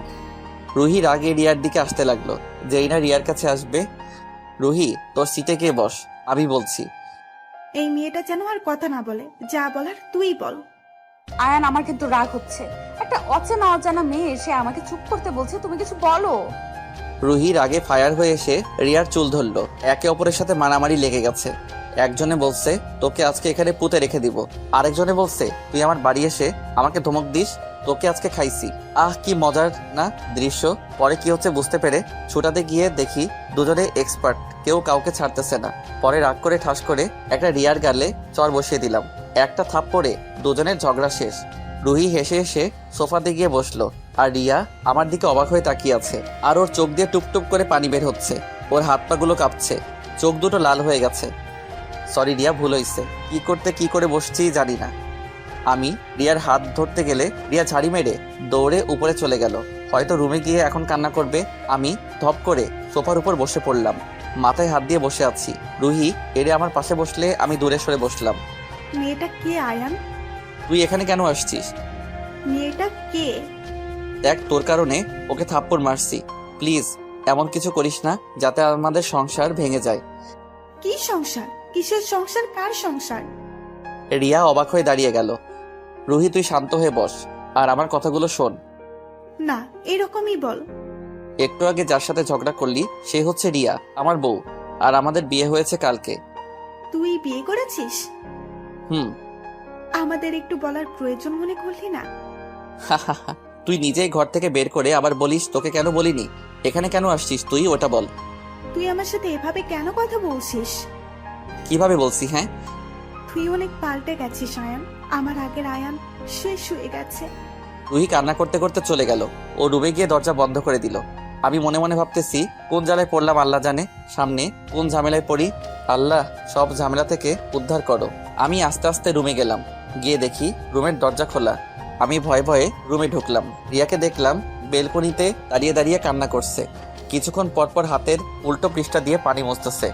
রুহি রাগে রিয়ার দিকে আসতে লাগলো। যেই না রিয়ার কাছে আসবে, রুহি তোর সিটে গিয়ে বস, আমি বলছি। এই মেয়েটা যেন আর কথা না বলে, যা বলার তুই বল। আয়ান, আমার কিন্তু রাগ হচ্ছে। একটা অচেনা অজানা মেয়ে এসে আমাকে চুপ করতে বলছে, তুমি কিছু বলো। রুহি রাগে ফায়ার হয়ে এসে রিয়ার চুল ধরলো। একে অপরের সাথে মারামারি লেগে গেছে। একজনে বলছে তোকে আজকে এখানে পুঁতে রেখে দিব, আরেকজনে বলছে তুই আমার বাড়ি এসে আমাকে ধমক দিস, তোকে আজকে খাইছি। কি মজার না দৃশ্য। পরে কি হচ্ছে বুঝতে পেরে ছুটাতে গিয়ে দেখি দুজনে এক্সপার্ট, কেউ কাউকে ছাড়তেছে না। পরে রাগ করে ঠাস করে একটা রিয়ার গালে চর বসিয়ে দিলাম। একটা থাপ্পড়ে দুজনের ঝগড়া শেষ। রুহি হেসে হেসে সোফাতে গিয়ে বসলো, আর রিয়া আমার দিকে অবাক হয়ে তাকিয়ে আছে। আর ওর চোখ দিয়ে টুপটুপ করে পানি বের হচ্ছে। ওর হাত পা গুলো কাঁপছে, চোখ দুটো লাল হয়ে গেছে। সরি রিয়া, ভুল হয়েছে। কি করে বসছি জানি না। আমি রিয়ার হাত ধরতে গেলে রিয়া ঝাড়ি মেরে দৌড়ে উপরে চলে গেল। হয়তো রুমে গিয়ে এখন কান্না করবে। আমি ধপ করে সোফার উপর বসে পড়লাম, মাথায় হাত দিয়ে বসে আছি। রুহি এড়ে আমার পাশে বসলে আমি দূরে সরে বসলাম। মেয়েটা কে আয়ান? তুই এখানে কেন আসছিস? মেয়েটা কে? দেখ, তোর কারণে ওকে থাপ্পড় মারছি। প্লিজ এমন কিছু করিস না যাতে আমাদের সংসার ভেঙে যায়। কি সংসার? কিসের সংসার? কার সংসার? রিয়া অবাক হয়ে দাঁড়িয়ে গেল। রুহি, তুই শান্ত হয়ে বস আর আমার কথাগুলো শোন। না, এরকমই বল। একটু আগে যার সাথে ঝগড়া করলি সে হচ্ছে রিয়া, আমার বউ। আর আমাদের বিয়ে হয়েছে কালকে। তুই বিয়ে করেছিস? হুম। আমাদের একটু বলার প্রয়োজন মনে করলি না? তুই নিজেই ঘর থেকে বের করে আবার বলিস তোকে কেন বলিনি। এখানে কেন আসছিস তুই, ওটা বল। তুই আমার সাথে এভাবে কেন কথা বলছিস? কিভাবে বলছি? হ্যাঁ, তুই অনেক পাল্টে গেছিস আয়ান। আমার আগের আয়ান শেষ হয়ে গেছে। রুহি কান্না করতে করতে চলে গেল। ও রুমে গিয়ে দরজা বন্ধ করে দিল। আমি মনে মনে ভাবতেছি কোন জ্বালায় পড়লাম আল্লাহ জানে, সামনে কোন ঝামেলায় পড়ি। আল্লাহ সব ঝামেলা থেকে উদ্ধার করো। আমি আস্তে আস্তে রুমে গেলাম। গিয়ে দেখি রুমের দরজা খোলা। আমি ভয়ে ভয়ে রুমে ঢুকলাম। রিয়াকে দেখলাম বেলকনিতে দাঁড়িয়ে দাঁড়িয়ে কান্না করছে। কিছুক্ষণ পরপর হাতের উল্টো পৃষ্ঠা দিয়ে পানি মুছতেছে।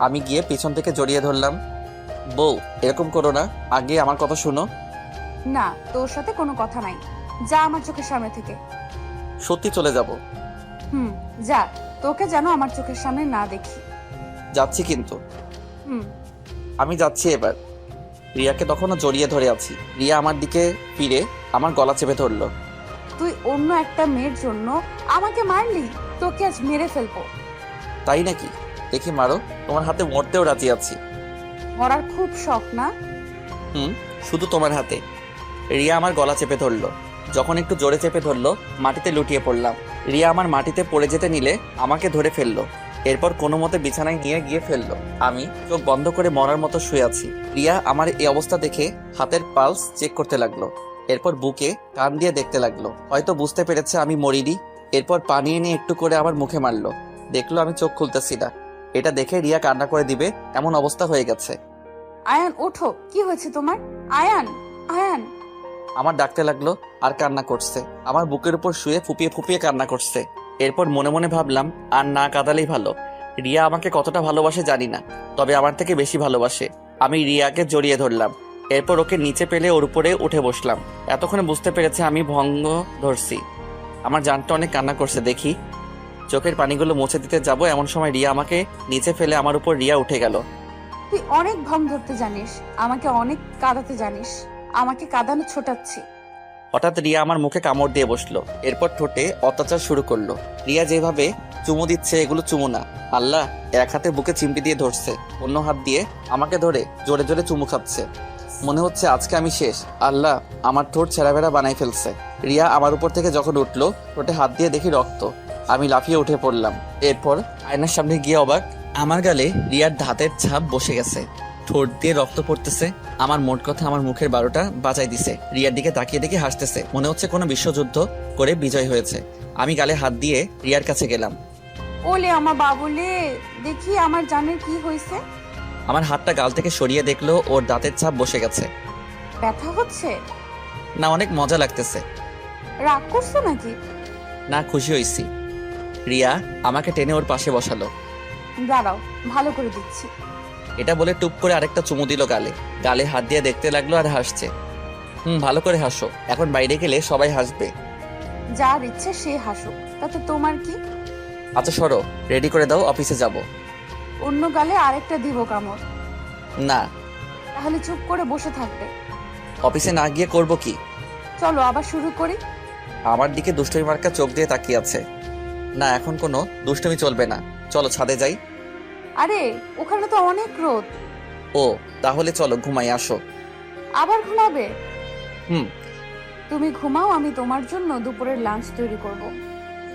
আমি গিয়ে পিছন থেকে জড়িয়ে ধরলাম। বউ, এরকম করো না, আগে আমার কথা শুনো। না, তোর সাথে কোনো কথা নাই, যা আমার চোখের সামনে থেকে। সত্যি চলে যাব। যা, তোকে যেন আমার চোখের সামনে না দেখি। যাচ্ছি কিন্তু। আমি যাচ্ছি এবার। রিয়াকে তখনও জড়িয়ে ধরে আছি। রিয়া আমার দিকে ফিরে আমার গলা চেপে ধরলো। তুই অন্য একটা মেয়ের জন্য আমাকে মারলি, তোকে আজ মেরে ফেলবো। তাই নাকি? দেখি মারো, তোমার হাতে মরতেও রাজি আছি। মরার খুব শখ না? শুধু তোমার হাতে। রিয়া আমার গলা চেপে ধরলো। যখন একটু জোরে চেপে ধরলো, মাটিতে লুটিয়ে পড়লাম। রিয়া আমার মাটিতে পড়ে যেতে নিলে আমাকে ধরে ফেললো। এরপর কোনো মতে বিছানায় নিয়ে গিয়ে ফেললো। আমি চোখ বন্ধ করে মরার মতো শুয়ে আছি। রিয়া আমার এই অবস্থা দেখে হাতের পালস চেক করতে লাগলো। এরপর বুকে কান দিয়ে দেখতে লাগলো। হয়তো বুঝতে পেরেছে আমি মরিনি। এরপর পানি এনে একটু করে আমার মুখে মারলো। দেখলো আমি চোখ খুলতেছি না। এটা দেখে রিয়া কান্না করে দিবে এমন অবস্থা হয়ে গেছে। আয়ান, ওঠো, কি হয়েছে তোমার? আয়ান, আয়ান। আমার ডাকতে লাগলো আর কান্না করছে। আমার বুকের উপর শুয়ে ফুপিয়ে ফুপিয়ে কান্না করছে। এরপর মনে মনে ভাবলাম আর না কাঁদালেই ভালো। রিয়া আমাকে কতটা ভালোবাসে জানি না, তবে আমার থেকে বেশি ভালোবাসে। আমি রিয়াকে জড়িয়ে ধরলাম। এরপর ওকে নিচে পেলে ওর উপরে উঠে বসলাম। এতক্ষণে বুঝতে পেরেছে আমি ভঙ্গ ধরছি। আমার জানটা অনেক কান্না করছে। দেখি চোখের পানিগুলো মুছে দিতে যাব, এমন সময় রিয়া আমাকে নিচে ফেলে আমার উপর রিয়া উঠে গেল। তুই অনেক ভং ধরতে জানিস, আমাকে অনেক কাঁদাতে জানিস, আমাকে কাঁদানো ছোটাচ্ছি। হঠাৎ রিয়া আমার মুখে কামড় দিয়ে বসলো, এরপর ঠোঁটে অত্যাচার শুরু করলো। রিয়া যেভাবে চুমু দিচ্ছে এগুলো চুমু না, আল্লাহ। এক হাতে বুকে চিমটি দিয়ে ধরছে, অন্য হাত দিয়ে আমাকে ধরে জোরে জোরে চুমু খাচ্ছে। মনে হচ্ছে আজকে আমি শেষ। আল্লাহ, আমার ঠোঁট ছেঁড়াবেড়া বানাই ফেলছে। রিয়া আমার উপর থেকে যখন উঠলো, ঠোঁটে হাত দিয়ে দেখি রক্ত। আমি লাফিয়ে উঠে পড়লাম। এরপর আয়নার সামনে গিয়ে অবাক, আমার গালে রিয়ার হাতের ছাপ বসে গেছে, ঠোঁট দিয়ে রক্ত পড়তেছে। আমার মোট কথা আমার মুখের 12টা বাজাই দিছে। রিয়ার দিকে তাকিয়ে দেখে হাসতেছে, মনে হচ্ছে কোনো বিশ্বযুদ্ধ করে বিজয় হয়েছে। আমি গালে হাত দিয়ে রিয়ার কাছে গেলাম। ওলে আমার বাবুলে, দেখি আমার জানের কি হয়েছে। আমার হাতটা গাল থেকে সরিয়ে দেখলো ওর দাঁতের ছাপ বসে গেছে। ব্যথা হচ্ছে না, অনেক মজা লাগতেছে। রাগ করছো নাকি? না, খুশি হয়েছি। রিয়া আমাকে টেনে ওর পাশে বসালো। দাঁড়াও, ভালো করে দিচ্ছি। এটা বলে টুপ করে আরেকটা চুমু দিল গালে। গালে হাত দিয়ে দেখতে লাগলো আর হাসছে। ভালো করে হাসো, এখন বাইরে গেলে সবাই হাসবে। যার ইচ্ছে সে হাসুক, তাতে তোমার কি? আচ্ছা সরো, রেডি করে দাও, অফিসে যাব। অন্য গালে আরেকটা দিব কামড়। না। তাহলে চুপ করে বসে থাকবে? অফিসে না গিয়ে করব কি? চলো আবার শুরু করি। আমার দিকে দুষ্টমি মার্কা চোখ দিয়ে তাকিয়ে আছে। না, এখন কোনো দুষ্টমি চলবে না, চলো ছাদে যাই। আরে ওখানে তো অনেক রোদ। ও, তাহলে চলো ঘুমাই, আসো। আবার ঘুমাবে? হুম। তুমি ঘুমাও, আমি তোমার জন্য দুপুরের লাঞ্চ তৈরি করব।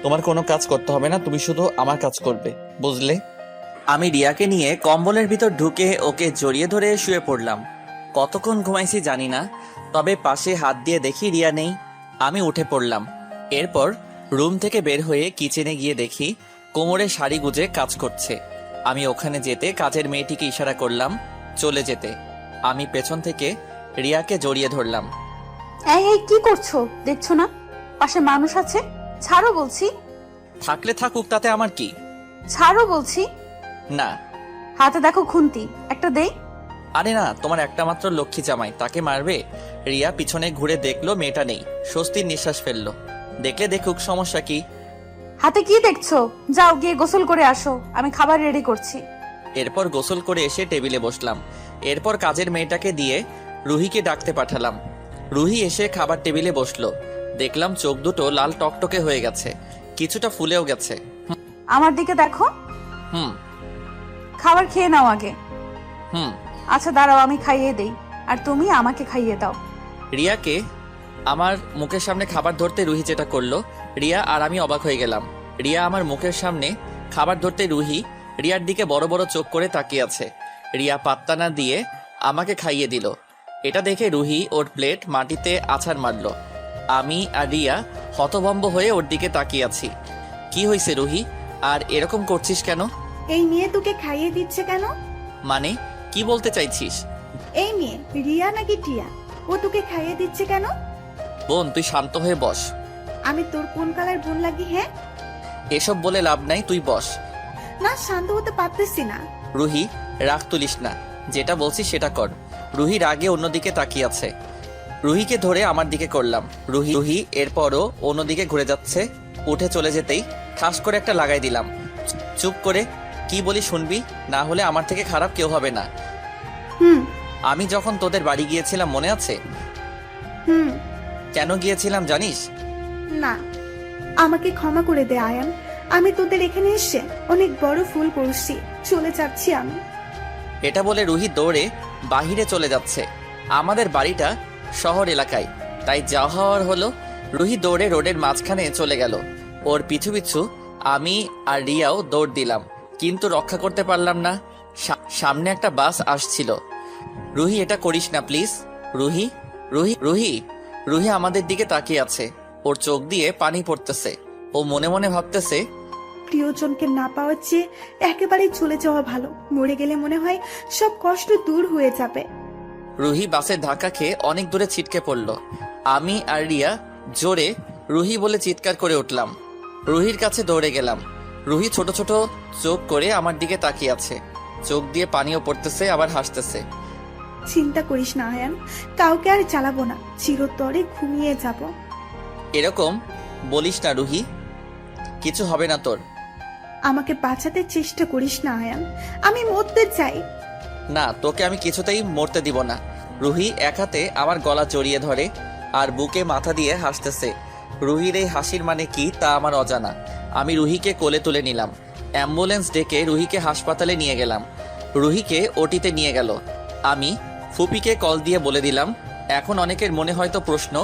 তোমার কোনো কাজ করতে হবে না, তুমি শুধু আমার কাজ করবে, বুঝলে? আমি রিয়াকে নিয়ে কম্বলের ভিতর ঢুকে ওকে জড়িয়ে ধরে শুয়ে পড়লাম। কতক্ষণ ঘুমাইছি জানি না, তবে পাশে হাত দিয়ে দেখি রিয়া নেই। আমি উঠে পড়লাম। এরপর রুম থেকে বের হয়ে কিচেনে গিয়ে দেখি কোমরে শাড়ি গুজে কাজ করছে। আমি ওখানে যেতে কাজের মেয়েটিকে ইশারা করলাম চলে যেতে। আমি পেছন থেকে রিয়াকে জড়িয়ে ধরলাম। এই কি করছো? দেখছো না পাশে মানুষ আছে? ছাড়ো বলছি। থাকলে থাকুক, তাতে আমার কি? ছাড়ো বলছি। না। হাতে দেখো খুন্তি, একটা দেই। আরে না, তোমার একটা মাত্র লক্ষ্মী জামাই, তাকে মারবে? রিয়া পিছনে ঘুরে দেখলো মেয়েটা নেই, স্বস্তির নিঃশ্বাস ফেললো। দেখলে দেখুক, সমস্যা কি? হাতে কি দেখছো? যাও গিয়ে গোসল করে আসো, আমি খাবার রেডি করছি। এরপর গোসল করে এসে টেবিলে বসলাম। এরপর কাজের মেয়েটাকে দিয়ে রুহিকে ডাকতে পাঠালাম। রুহি এসে খাবার টেবিলে বসলো। দেখলাম চোখ দুটো লাল টকটকে হয়ে গেছে, কিছুটা ফুলেও গেছে। আমার দিকে দেখো। হুম। খাবার খেয়ে নাও আগে। হুম। আচ্ছা দাঁড়াও, আমি খাইয়ে দেই, আর তুমি আমাকে খাইয়ে দাও। রিয়াকে আমার মুখের সামনে খাবার ধরতে রুহি যেটা করলো, রিয়া আর আমি অবাক হয়ে গেলাম। রিয়া আমার মুখের সামনে খাবার ধরতে রুহি রিয়ার দিকে বড় বড় চোখ করে তাকিয়ে আছে। রিয়া পাত্তা না দিয়ে আমাকে খাইয়ে দিল। এটা দেখে রুহি ওর প্লেট মাটিতে আছাড় মারলো। আমি আর রিয়া হতভম্ব হয়ে ওর দিকে তাকিয়ে আছি। কি হয়েছে রুহি, আর এরকম করছিস কেন? এই মেয়ে তোকে খাইয়ে দিচ্ছে কেন? মানে কি বলতে চাইছিস? এই মেয়ে রিয়া নাকি টিয়া, ও তোকে খাইয়ে দিচ্ছে কেন? বোন, তুই শান্ত হয়ে বস। আমি তোর কোন কালার বোন লাগি? হ্যাঁ, এসব বলে লাভ নাই, তুই বস। না, শান্ত হতে পারতেছি না। রুহি, রাগ তুলিস না, যেটা বলছি সেটা কর। রুহি রাগে অন্যদিকে তাকিয়ে আছে। রুহিকে ধরে আমার দিকে করলাম। রুহি এরপরও অন্যদিকে ঘুরে যাচ্ছে। উঠে চলে যেতেই ঠাস করে একটা লাগাই দিলাম। চুপ করে, কি বলি শুনবি, না হলে আমার থেকে খারাপ কেউ হবে না। হুম। আমি যখন তোদের বাড়ি গিয়েছিলাম মনে আছে? হুম। কেন গিয়েছিলাম জানিস? না, আমাকে ক্ষমা করে দে আয়ান। আমি তোদের এখানে এসে অনেক বড় ভুল করছি, চলে যাচ্ছি আমি। এটা বলে রুহি দৌড়ে বাহিরে চলে যাচ্ছে। আমাদের বাড়িটা শহর এলাকায়, তাই যা হওয়ার হলো। রুহি দৌড়ে রোডের মাঝখানে চলে গেল। ওর পিছু পিছু আমি আর রিয়াও দৌড় দিলাম, কিন্তু রক্ষা করতে পারলাম না। সামনে একটা বাস আসছিল। রুহি, এটা করিস না প্লিজ। রুহি রুহি রুহি রুহি আমাদের দিকে তাকিয়ে আছে। ওর চোখ দিয়ে পানি পড়তেছে। ও মনে মনে ভাবতেছে, প্রিয়জনকে না পাওয়ার চেয়ে একেবারেই চলে যাওয়া ভালো। মরে গেলে মনে হয় সব কষ্ট দূর হয়ে যাবে। রুহি বাসের ধাক্কা খেয়ে অনেক দূরে ছিটকে পড়ল। আমি আর রিয়া জোরে রুহি বলে চিৎকার করে উঠলাম। রুহির কাছে দৌড়ে গেলাম। রুহি ছোট ছোট চোখ করে আমার দিকে তাকিয়ে আছে। চোখ দিয়ে পানিও পড়তেছে, আবার হাসতেছে। চিন্তা করিস না আয়ান, কাউকে আর জ্বালাবো না, চিরতরে ঘুমিয়ে যাব। এরকম বলিস না রুহি, কিছু হবে না তোর। আমাকে বাঁচাতে চেষ্টা করিস না আয়ান, আমি মরতে চাই। না, তোকে আমি কিছুতেই মরতে দিব না। রুহি এক হাতে আমার গলা জড়িয়ে ধরে আর বুকে মাথা দিয়ে হাসতেছে। রুহির এই হাসির মানে কি তা আমার অজানা। আমি রুহিকে কোলে তুলে নিলাম। অ্যাম্বুলেন্স ডেকে রুহিকে হাসপাতালে নিয়ে গেলাম। রুহিকে ওটিতে নিয়ে গেল। আমি ফুপিকে কল দিয়ে বলে দিলাম। এখন অনেকের মনে হয়তো প্রশ্ন,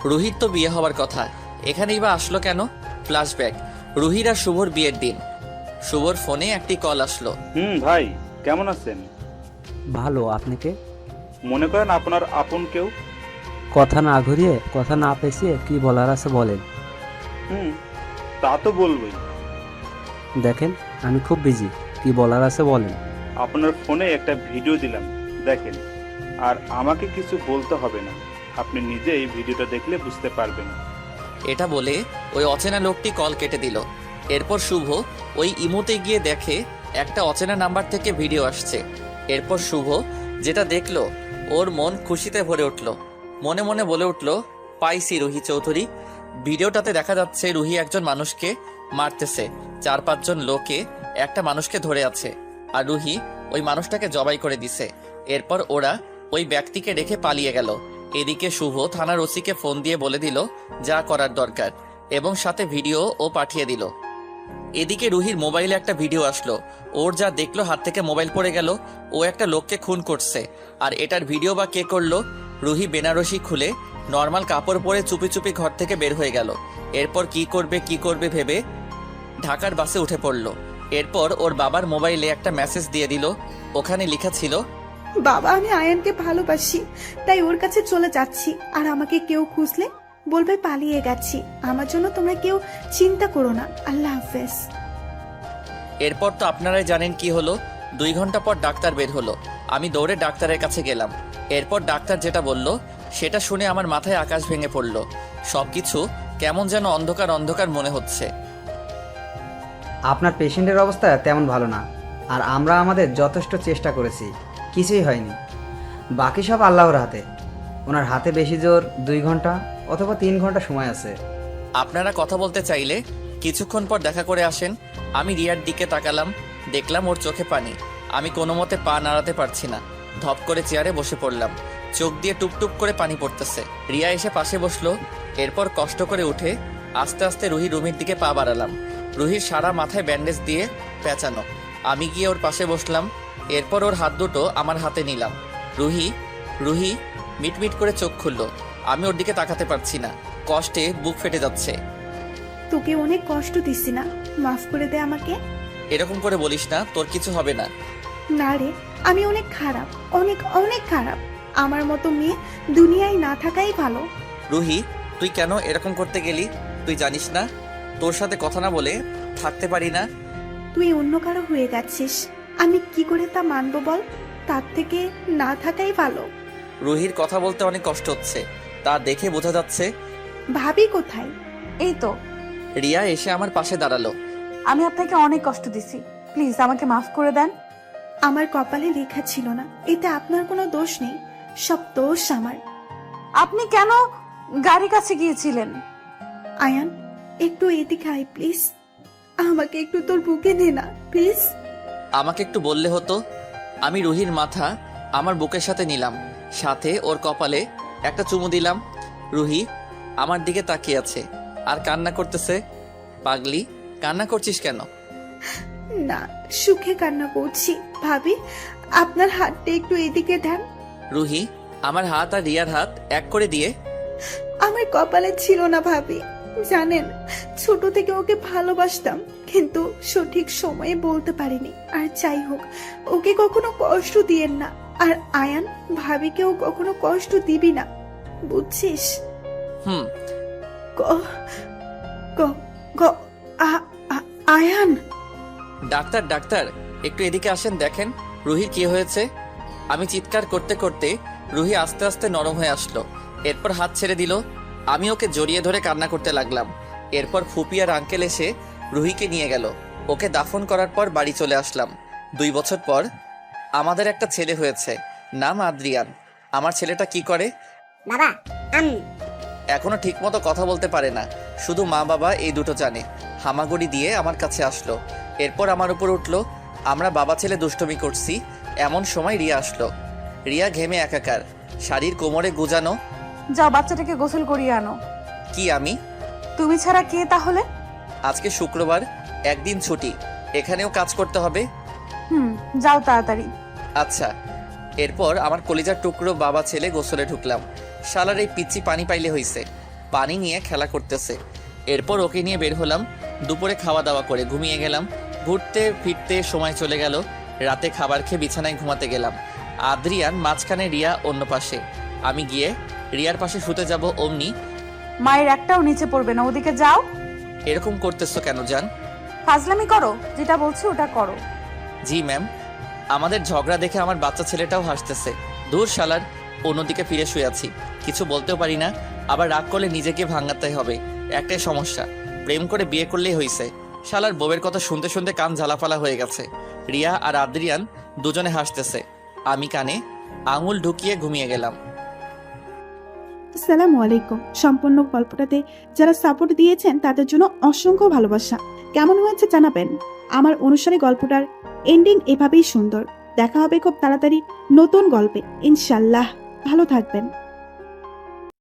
রুহির তো বিয়ে হওয়ার কথা, এখানেই বা আসলো কেন? ফ্ল্যাশব্যাক, রুহির আর শুভর বিয়ের দিন। শুভর ফোনে একটি কল আসলো। ভাই কেমন আছেন? ভালো, আপনি কে? মনে করেন আপনার আপন কেউ। কথা না ঘুরিয়ে, কথা না পেঁচিয়ে কি বলার আছে বলেন। তা তো বলবই। দেখেন আমি খুব বিজি, কি বলার আছে বলেন। আপনার ফোনে একটা ভিডিও দিলাম, দেখেন। আর আমাকে কিছু বলতে হবে না, আপনি নিজেই ভিডিওটা দেখলে বুঝতে পারবেন। এটা বলে ওই অচেনা লোকটি কল কেটে দিল। এরপর শুভ ওই ইমোতে গিয়ে দেখে একটা অচেনা নাম্বার থেকে ভিডিও আসছে। এরপর শুভ যেটা দেখলো ওর মন খুশিতে ভরে উঠল। মনে মনে বলে উঠল, পাইছি রুহি চৌধুরী। ভিডিওটাতে দেখা যাচ্ছে রুহি একজন মানুষকে মারতেছে, 4-5 জন লোকে একটা মানুষকে ধরে আছে, আর রুহি ওই মানুষটাকে জবাই করে দিছে। এরপর ওরা ওই ব্যক্তিকে রেখে পালিয়ে গেল। এদিকে শুভ থানার ওসিকে ফোন দিয়ে বলে দিল যা করার দরকার, এবং সাথে ভিডিও ও পাঠিয়ে দিল। এদিকে রুহির মোবাইলে একটা ভিডিও আসলো। ওর যা দেখলো হাত থেকে মোবাইল পড়ে গেল। ও একটা লোককে খুন করছে, আর এটার ভিডিও বা কে করলো? রুহি বেনারসি খুলে নর্মাল কাপড় পরে চুপি চুপি ঘর থেকে বের হয়ে গেল। এরপর কি করবে ভেবে ঢাকার বাসে উঠে পড়লো। এরপর ওর বাবার মোবাইলে একটা মেসেজ দিয়ে দিল। ওখানে লেখা ছিল, বাবা আমি আয়ানকে ভালোবাসি, তাই ওর কাছে চলে যাচ্ছি, আর আমাকে কেউ খুঁজলে বলবে পালিয়ে গেছি। আমার জন্য তোমরা কেউ চিন্তা করো না, আল্লাহ হাফেজ। এরপর তো আপনারাই জানেন কি হলো। 2 ঘন্টা পর ডাক্তার বের হলো। আমি দৌড়ে ডাক্তারের কাছে গেলাম। এরপর ডাক্তার যেটা বলল সেটা শুনে আমার মাথায় আকাশ ভেঙে পড়ল। সবকিছু কেমন যেন অন্ধকার অন্ধকার মনে হচ্ছে। আপনার পেশেন্টের অবস্থা তেমন ভালো না, আর আমরা আমাদের যথেষ্ট চেষ্টা করেছি, কিছুই হয়নি। বাকি সব আল্লাহর হাতে। ওনার হাতে বেশি জোর 2 ঘন্টা অথবা 3 ঘন্টা সময় আছে। আপনারা কথা বলতে চাইলে কিছুক্ষণ পর দেখা করে আসেন। আমি রিয়ার দিকে তাকালাম, দেখলাম ওর চোখে পানি। আমি কোনো মতে পা নাড়াতে পারছি না। ধপ করে চেয়ারে বসে পড়লাম। চোখ দিয়ে টুপটুপ করে পানি পড়তেছে। রিয়া এসে পাশে বসলো। এরপর কষ্ট করে উঠে আস্তে আস্তে রুহি রুমের দিকে পা বাড়ালাম। রুহির সারা মাথায় ব্যান্ডেজ দিয়ে পেঁচানো। আমি গিয়ে ওর পাশে বসলাম। এরপর ওর হাত দুটো আমার হাতে নিলাম। রুহি রুহি মিটমিট করে চোখ খুললো। আমি ওর দিকে তাকাতে পারছি না, কষ্টে বুক ফেটে যাচ্ছে। তোকে অনেক কষ্ট দিচ্ছি না, মাফ করে দে আমাকে। এরকম করে বলিস না, তোর কিছু হবে না। না রে, আমি অনেক খারাপ, অনেক অনেক খারাপ। আমার মতো মেয়ে দুনিয়ায় না থাকাই ভালো। রুহি তুই কেন এরকম করতে গেলি? তুই জানিস না তোর সাথে কথা না বলে থাকতে পারি না। তুই অন্য কারো হয়ে গেছিস, আমি কি করে তা মানবো বল? তার থেকে না থাকাই ভালো। রুহির কথা বলতে অনেক কষ্ট হচ্ছে, তা দেখে বোঝা যাচ্ছে। ভাবি কোথায়? এই তো। রিয়া এসে আমার পাশে দাঁড়ালো। আমি আপনাকে অনেক কষ্ট দিছি, প্লিজ আমাকে মাফ করে দেন। আমার কপালে লেখা ছিল না, এতে আপনার কোনো দোষ নেই, সব দোষ আমার। আপনি কেন গাড়ির কাছে গিয়েছিলেন? আয়ান একটু এদিকে আয় প্লিজ, আমাকে একটু তোর বুকে নে না প্লিজ। আমাকে একটু বললে হতো। আমি রুহির মাথা আমার বুকের সাথে নিলাম, সাথে ওর কপালে একটা চুমু দিলাম। রুহি আমার দিকে তাকিয়ে আছে আর কান্না করতেছে। পাগলি, কান্না করছিস কেন? না, সুখে কান্না করছি। ভাবি আপনার হাতটা একটু এদিকে দেন। রুহি আমার হাত আর রিয়ার হাত এক করে দিয়ে, আমার কপালে ছিল না ভাবি, জানেন ছোট থেকে ওকে ভালোবাসতাম, কিন্তু সঠিক সময়ে বলতে পারিনি। আর যাই হোক, ওকে কখনো কষ্ট দিয়েন না, আর আয়ান ভাবিকেও কখনো কষ্ট দিবি না, বুঝছিস? আয়ান। ডাক্তার ডাক্তার একটু এদিকে আসেন, দেখেন রুহির কি হয়েছে। আমি চিৎকার করতে করতে রুহি আস্তে আস্তে নরম হয়ে আসলো। এরপর হাত ছেড়ে দিল। আমি ওকে জড়িয়ে ধরে কান্না করতে লাগলাম। এরপর ফুপি আর আঙ্কেল এসে রুহিকে নিয়ে গেল। ওকে দাফন করার পর বাড়ি চলে আসলাম। 2 বছর পর আমাদের একটা ছেলে হয়েছে, নাম আদ্রিয়ান। আমার ছেলেটা কি করে? বাবা এখনো ঠিকমতো কথা বলতে পারে না, শুধু মা বাবা এই দুটো জানে। হামাগুড়ি দিয়ে আমার কাছে আসলো, এরপর আমার উপর উঠলো। আমরা বাবা ছেলে দুষ্টমি করছি, এমন সময় রিয়া আসলো। রিয়া ঘেমে একাকার, শাড়ির কোমরে গুজানো। যাও বাচ্চাটাকে গোসল করিয়ে আনো। কি আমি? তুমি ছাড়া কে তাহলে? আজকে শুক্রবার, একদিন ছুটি, এখানেও কাজ করতে হবে। যাও তাড়াতাড়ি। আচ্ছা। এরপর আমার কলিজার টুকরো বাবা ছেলে গোসলে ঢুকলাম। শালার এই পিচ্চি পানি পাইলে হইছে, পানি নিয়ে খেলা করতেছে। এরপর ওকে নিয়ে বের হলাম। দুপুরে খাওয়া দাওয়া করে ঘুমিয়ে গেলাম। ঘুরতে ফিরতে সময় চলে গেল। রাতে খাবার খেয়ে বিছানায় ঘুমাতে গেলাম। আদ্রিয়ান মাঝখানে, রিয়া অন্য পাশে। আমি গিয়ে রিয়ার পাশে শুতে যাব, অমনি মায়ের একটাও নিচে পড়বে না, ওদিকে যাও। এরকম করতেছো কেন জান? ফাজলামি করো, যেটা বলছি ওটা করো। জি ম্যাম। আমাদের ঝগড়া দেখে আমার বাচ্চা ছেলেটাও হাসতেছে। দূর শালার, অন্যদিকে ফিরে শুয়ে আছি, কিছু বলতেও পারি না। আবার রাগ করলে নিজেকে ভাঙাতে হবে, একটাই সমস্যা, প্রেম করে বিয়ে করলেই হইছে। শালার বউয়ের কথা শুনতে শুনতে কান ঝালাফালা হয়ে গেছে। রিয়া আর আদ্রিয়ান দুজনে হাসতেছে, আমি কানে আঙুল ঢুকিয়ে ঘুমিয়ে গেলাম। আসসালামু আলাইকুম। সম্পূর্ণ গল্পটাতে যারা সাপোর্ট দিয়েছেন তাদের জন্য অসংখ্য ভালোবাসা। কেমন হয়েছে জানাবেন। আমার অনুসারে গল্পটার এন্ডিং এভাবেই সুন্দর। দেখা হবে খুব তাড়াতাড়ি নতুন গল্পে, ইনশাল্লাহ। ভালো থাকবেন।